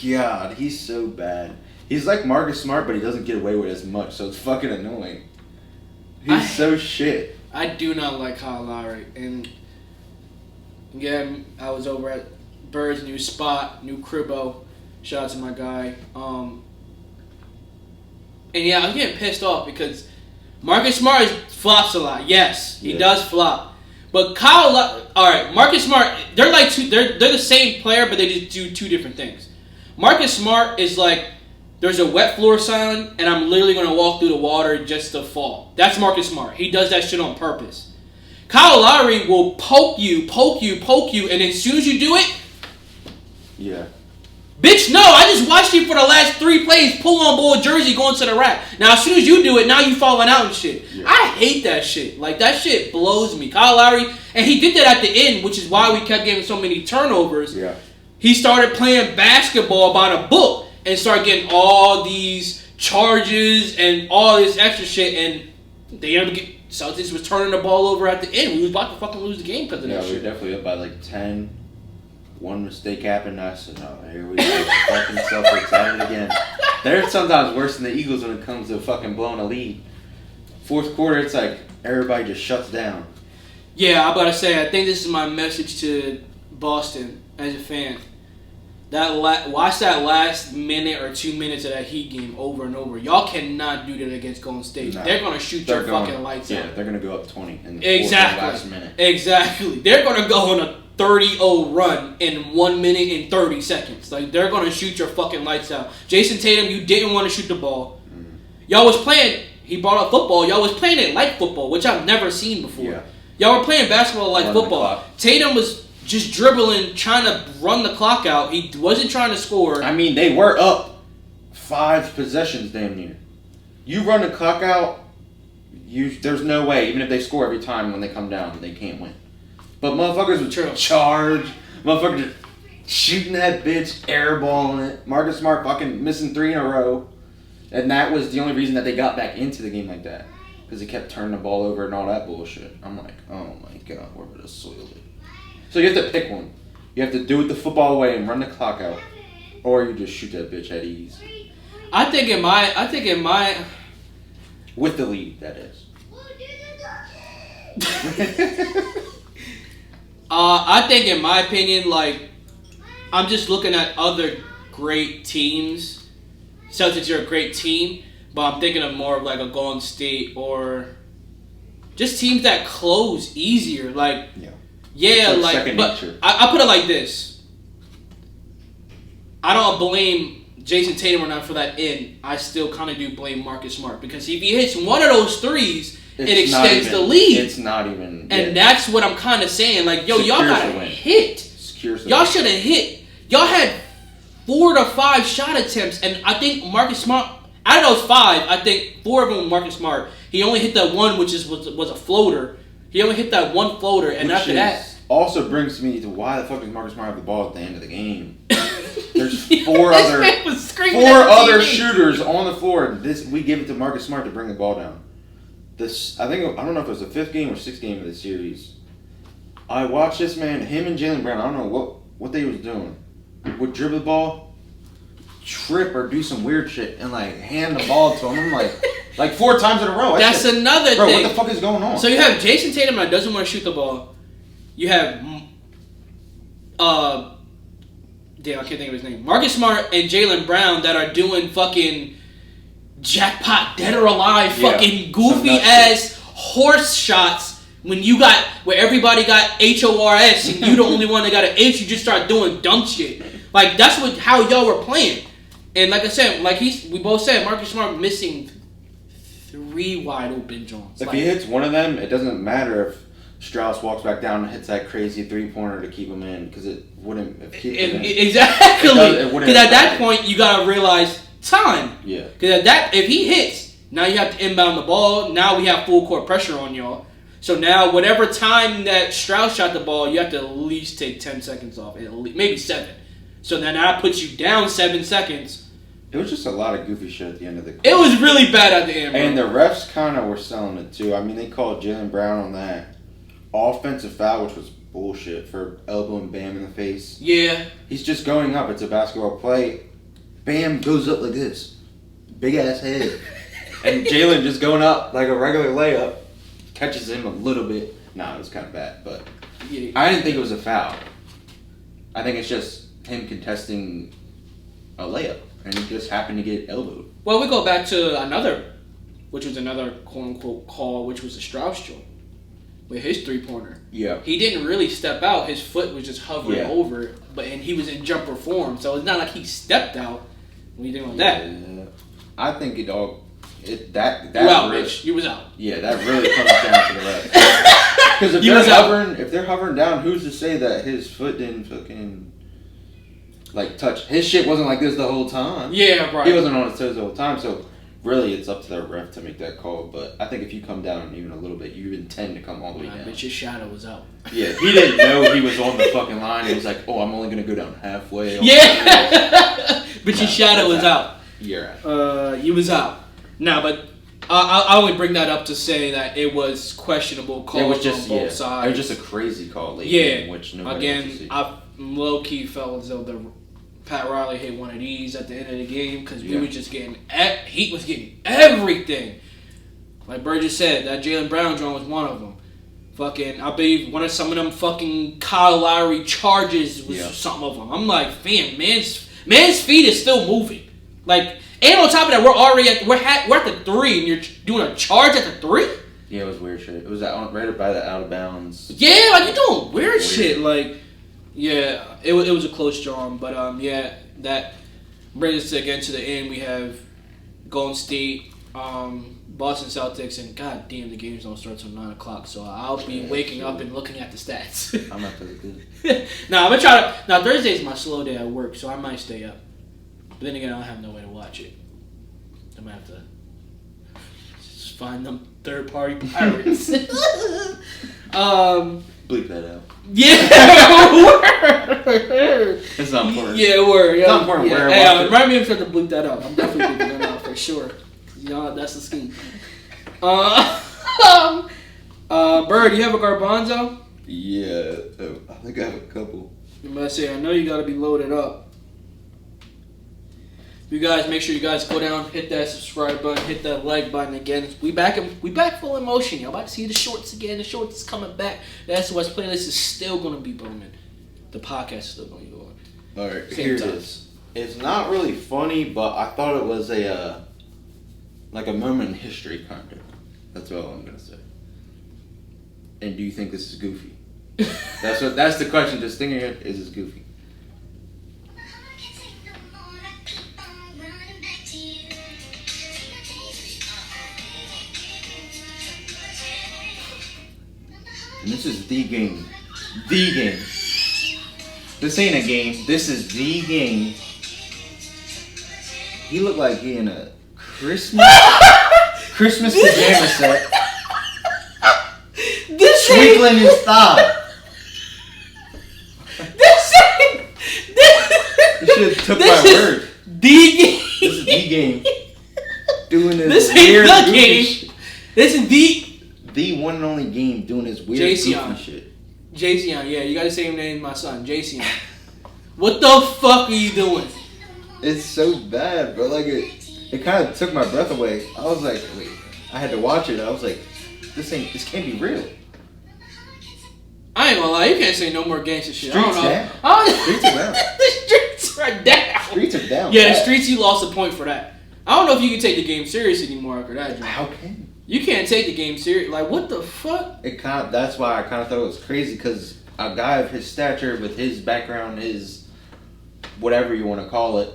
C: God, he's so bad. He's like Marcus Smart, but he doesn't get away with as much, so it's fucking annoying. He's so shit.
D: I do not like Kyle Lowry. And again, I was over at Bird's new spot, new cribbo. Shout out to my guy. And yeah, I was getting pissed off because Marcus Smart flops a lot. Yes, he does flop. But alright, Marcus Smart, they're like they're the same player, but they just do two different things. Marcus Smart is like, there's a wet floor sign, and I'm literally going to walk through the water just to fall. That's Marcus Smart. He does that shit on purpose. Kyle Lowry will poke you, and as soon as you do it,
C: yeah.
D: Bitch, no, I just watched you for the last 3 plays, pull on bull jersey, going to the rack. Now, as soon as you do it, now you falling out and shit. Yeah. I hate that shit. Like, that shit blows me. Kyle Lowry, and he did that at the end, which is why we kept getting so many turnovers.
C: Yeah.
D: He started playing basketball by the book and started getting all these charges and all this extra shit, and they ended up getting, Celtics was turning the ball over at the end. We was about to fucking lose the game because of that shit.
C: Yeah, we were definitely up by like 10. One mistake happened, and I said, "Oh, here we go, fucking Celtics at it again." They're sometimes worse than the Eagles when it comes to fucking blowing a lead. Fourth quarter, it's like everybody just shuts down.
D: Yeah, I'm about to say, I think this is my message to Boston as a fan. Watch that last minute or 2 minutes of that Heat game over and over. Y'all cannot do that against Golden State. No, they're gonna shoot your fucking lights out.
C: Yeah, they're gonna go up 20 in the last minute.
D: Exactly. They're gonna go on a 30-0 run in 1 minute and 30 seconds. Like, they're going to shoot your fucking lights out. Jason Tatum, you didn't want to shoot the ball. Y'all was playing, he brought up football, y'all was playing it like football, which I've never seen before. Yeah. Y'all were playing basketball like football. Tatum was just dribbling, trying to run the clock out. He wasn't trying to score.
C: I mean, they were up 5 possessions damn near. You run the clock out, there's no way, even if they score every time when they come down, they can't win. But motherfuckers would charge. Motherfuckers shooting that bitch, airballing it. Marcus Smart fucking missing 3 in a row. And that was the only reason that they got back into the game like that. Because he kept turning the ball over and all that bullshit. I'm like, oh my god, we're going to soil it. So you have to pick one. You have to do it the football way and run the clock out. Or you just shoot that bitch at ease.
D: I think in my...
C: With the lead, that is.
D: I think, in my opinion, like, I'm just looking at other great teams. Celtics are a great team, but I'm thinking of more of like a Golden State or just teams that close easier. Like, like, but I put it like this. I don't blame Jason Tatum or not for that end. I still kind of do blame Marcus Smart because if he hits one of those threes, it extends the lead.
C: It's not even...
D: And that's what I'm kind of saying. Like, yo, y'all got to hit. Y'all should have hit. Y'all had 4 to 5 shot attempts. And I think Marcus Smart, out of those 5, I think 4 of them were Marcus Smart. He only hit that one, which was a floater. He only hit that one floater. And after that...
C: Also brings me to why the fuck does Marcus Smart have the ball at the end of the game? There's 4 other shooters on the floor. We give it to Marcus Smart to bring the ball down. I don't know if it was the 5th game or 6th game of the series. I watched this man, him and Jaylen Brown, I don't know what they was doing. Would dribble the ball, trip or do some weird shit, and like hand the ball to him. I'm like 4 times in a row.
D: That's another thing.
C: Bro, what the fuck is going on?
D: So you have Jason Tatum that doesn't want to shoot the ball. You have, I can't think of his name. Marcus Smart and Jaylen Brown that are doing fucking jackpot, dead or alive, fucking goofy ass horse shots where everybody got HORS and you the only one that got an H. You just start doing dumb shit. Like, that's how y'all were playing. And like I said, we both said Marcus Smart missing 3 wide open Jones.
C: If he hits one of them, it doesn't matter if Strauss walks back down and hits that crazy 3-pointer to keep him in because it wouldn't.
D: Exactly. Because at that point you gotta realize time.
C: Yeah.
D: Because if he hits, now you have to inbound the ball. Now we have full court pressure on y'all. So now whatever time that Strauss shot the ball, you have to at least take 10 seconds off, maybe 7. So then that puts you down 7 seconds.
C: It was just a lot of goofy shit at the end of the court.
D: It was really bad at the end, bro.
C: And the refs kind of were selling it too. I mean, they called Jaylen Brown on that offensive foul, which was bullshit for elbowing Bam in the face.
D: Yeah.
C: He's just going up. It's a basketball play. Bam goes up like this. Big ass head. And Jalen just going up like a regular layup. Catches him a little bit. Nah, it was kind of bad, but
D: Yeah.
C: I didn't think it was a foul. I think it's just him contesting a layup. And he just happened to get elbowed.
D: Well, we go back to another quote-unquote call, which was a Strauss joint with his three-pointer.
C: Yeah.
D: He didn't really step out. His foot was just hovering over it, and he was in jumper form, so it's not like he stepped out when he did on that.
C: Yeah. I think that
D: You out,
C: really,
D: bitch. You was out.
C: Yeah, that really comes down to the refs. Because if they're hovering down, who's to say that his foot didn't fucking like touch? His shit wasn't like this the whole time.
D: Yeah, right.
C: He wasn't on his toes the whole time, so really it's up to the ref to make that call. But I think if you come down even a little bit, you intend to come all the way down.
D: Bitch, your shadow was out.
C: Yeah, he didn't know he was on the fucking line. He was like, "Oh, I'm only gonna go down halfway."
D: Yeah, but your shadow was out.
C: You're out.
D: You was out. Nah, but I only bring that up to say that it was questionable calls
C: It was just
D: on both sides.
C: It was just a crazy call late.
D: Yeah.
C: Which nobody wants to
D: Again,
C: see.
D: I low key felt as though Pat Riley hit one of these at the end of the game because we were just getting Heat was getting everything. Like Burgess said, that Jaylen Brown joint was one of them. Fucking, I believe some of them fucking Kyle Lowry charges was something of them. I'm like, fam, man's feet is still moving. Like, and on top of that, we're already we're at the 3, and you're doing a charge at the 3.
C: Yeah, it was weird shit. It was right by the out of bounds.
D: Yeah, like you're doing weird shit. Like, yeah, it was a close draw, but that brings us again to the end. We have Golden State, Boston Celtics, and god damn, the games don't start till 9 o'clock. So I'll be waking up and looking at the stats.
C: I'm not really good.
D: I'm gonna try to. Now Thursday's my slow day at work, so I might stay up. But then again, I don't have no way to watch it. I'm gonna have to just find them third-party pirates.
C: Bleep that out.
D: Yeah,
C: It's not important.
D: Yeah, word.
C: It's not important where I
D: Hey,
C: watch it.
D: remind me to bleep that out. I'm definitely bleeping that out for sure. That's the scheme. Bird, you have a garbanzo?
C: Yeah, I think I have a couple.
D: I'm gonna say, I know you gotta be loaded up. You guys, make sure you guys go down, hit that subscribe button, hit that like button again. We back full in motion. Y'all about to see the shorts again. The shorts is coming back. The SOS playlist is still gonna be booming. The podcast is still gonna go on.
C: Alright,
D: Same
C: here
D: time.
C: it is. It's not really funny, but I thought it was a moment in history, kind of. That's all I'm gonna say. And do you think this is goofy? That's the question. Just thinking it, is this goofy? And this is the game. The game. This ain't a game. This is the game. He looked like he in a Christmas pajama set. Twinkling his thigh. You should have took my word.
D: The game.
C: This is the game. Doing
D: This
C: this
D: ain't
C: weird
D: the
C: goofy
D: game.
C: shit.
D: This is
C: The one and only game doing this weird
D: Jayceon.
C: goofy shit.
D: Jayceon, yeah, you got the same name as my son, Jayceon. What the fuck are you doing?
C: It's so bad, bro. Like it kind of took my breath away. I was like, wait. I had to watch it. I was like, this can't be real.
D: I ain't gonna lie, you can't say no more gangster shit.
C: Streets
D: I
C: down.
D: don't know.
C: Streets are down.
D: The streets are down.
C: Streets are down.
D: Yeah, the
C: bad.
D: streets, you lost a point for that. I don't know if you can take the game serious anymore after that, John.
C: How can
D: You can't take the game serious. Like, what the fuck?
C: That's why I kind of thought it was crazy, because a guy of his stature, with his background, his whatever you want to call it,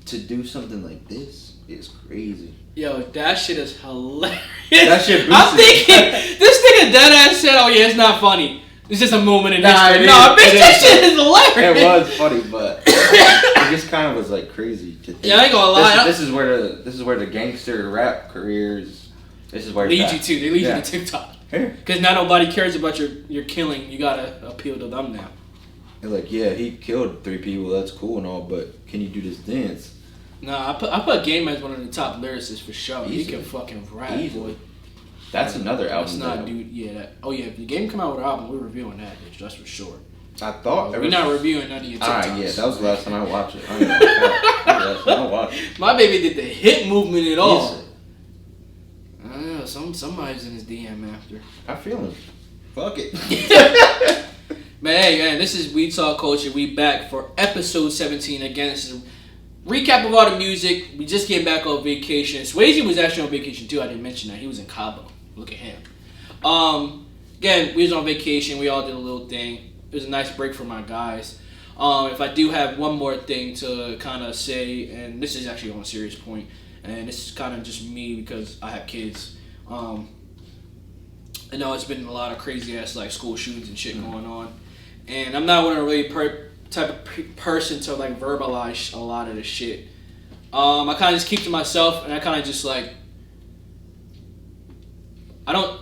C: to do something like this is crazy.
D: Yo, that shit is hilarious.
C: That shit
D: I'm
C: boosted.
D: thinking, this nigga deadass said, oh yeah, it's not funny. It's just a moment in
C: Nah,
D: history.
C: it
D: Nah,
C: is.
D: bitch,
C: It
D: that
C: is.
D: shit is hilarious.
C: It was funny, but it just kind of was like crazy to think.
D: Yeah, I ain't gonna lie.
C: This is where the gangster rap careers. This is where it's
D: Lead
C: at.
D: you to. They lead
C: Yeah.
D: you to TikTok.
C: Here.
D: Because now nobody cares about your killing. You gotta appeal to them now.
C: They're like, yeah, he killed 3 people. That's cool and all, but can you do this dance?
D: Nah, I put Game as one of the top lyricists for sure. He
C: Easily.
D: can fucking rap,
C: Easily.
D: boy.
E: That's another
D: Let's
E: album.
D: not
E: though.
D: do oh yeah. If the game come out with an album, we're reviewing that bitch. That's for sure.
C: I thought.
D: We're not reviewing none of your TikToks.
C: Alright, yeah, that was the last time I watched it. I don't know. That was the last time I watched it.
D: My baby did the hit movement at all.
C: Yes.
D: I don't know. Somebody's in his DM after.
C: I feel him. Fuck it.
D: Man, hey, man, this is We Talk Culture. We back for episode 17. Again, this is a recap of all the music. We just came back on vacation. Swayze was actually on vacation too. I didn't mention that. He was in Cabo. Look at him. Again, we was on vacation. We all did a little thing. It was a nice break for my guys. If I do have one more thing to kind of say, and this is actually on a serious point, and this is kind of just me because I have kids. I know it's been a lot of crazy ass like school shootings and shit going on, and I'm not one of really type of person to like verbalize a lot of the shit. I kind of just keep to myself, and I kind of just like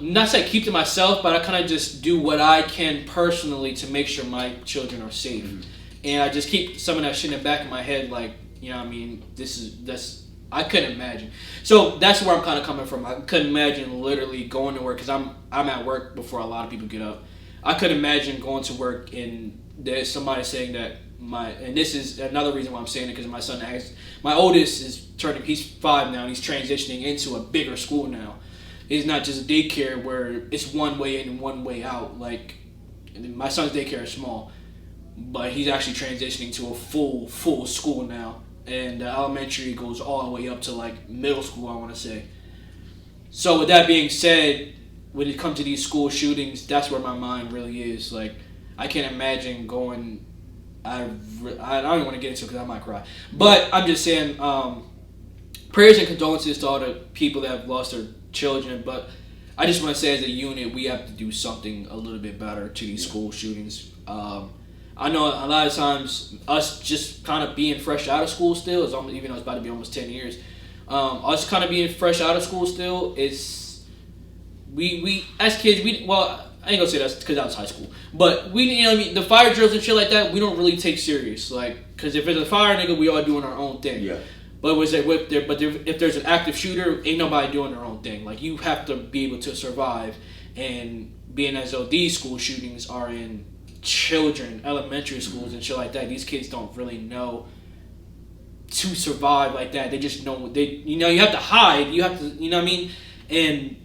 D: not say keep to myself, but I kind of just do what I can personally to make sure my children are safe, and I just keep some of that shit in the back of my head, like, you know what I mean, I couldn't imagine. So that's where I'm kind of coming from. I couldn't imagine literally going to work because I'm at work before a lot of people get up. I couldn't imagine going to work and there's somebody saying that and this is another reason why I'm saying it, because my oldest he's 5 now and he's transitioning into a bigger school now. It's not just a daycare where it's one way in and one way out. Like, my son's daycare is small, but he's actually transitioning to a full school now. And elementary goes all the way up to like middle school, I want to say. So with that being said, when it comes to these school shootings, that's where my mind really is. Like, I can't imagine going. I don't even want to get into it because I might cry. But I'm just saying, prayers and condolences to all the people that have lost their children. But I just want to say, as a unit, we have to do something a little bit better to these school shootings. I know a lot of times us just kind of being fresh out of school still, even though it's about to be almost 10 years, us kind of being fresh out of school still is, we as kids, I ain't gonna say that's because that was high school, but we, you know what I mean, the fire drills and shit like that, we don't really take serious, like, because if it's a fire nigga, we all doing our own thing.
C: Yeah.
D: But if there's an active shooter, ain't nobody doing their own thing. Like, you have to be able to survive, and being as though these school shootings are in children, elementary schools and shit like that, these kids don't really know to survive like that. They just know you have to hide, you have to, you know what I mean, and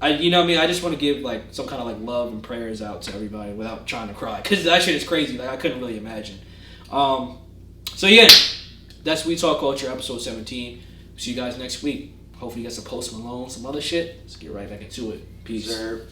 D: I just want to give like some kind of like love and prayers out to everybody without trying to cry, because that shit is crazy. Like, I couldn't really imagine. So yeah, that's We Talk Culture episode 17. See you guys next week. Hopefully you get some Post Malone, some other shit. Let's get right back into it. Peace.
C: Sir.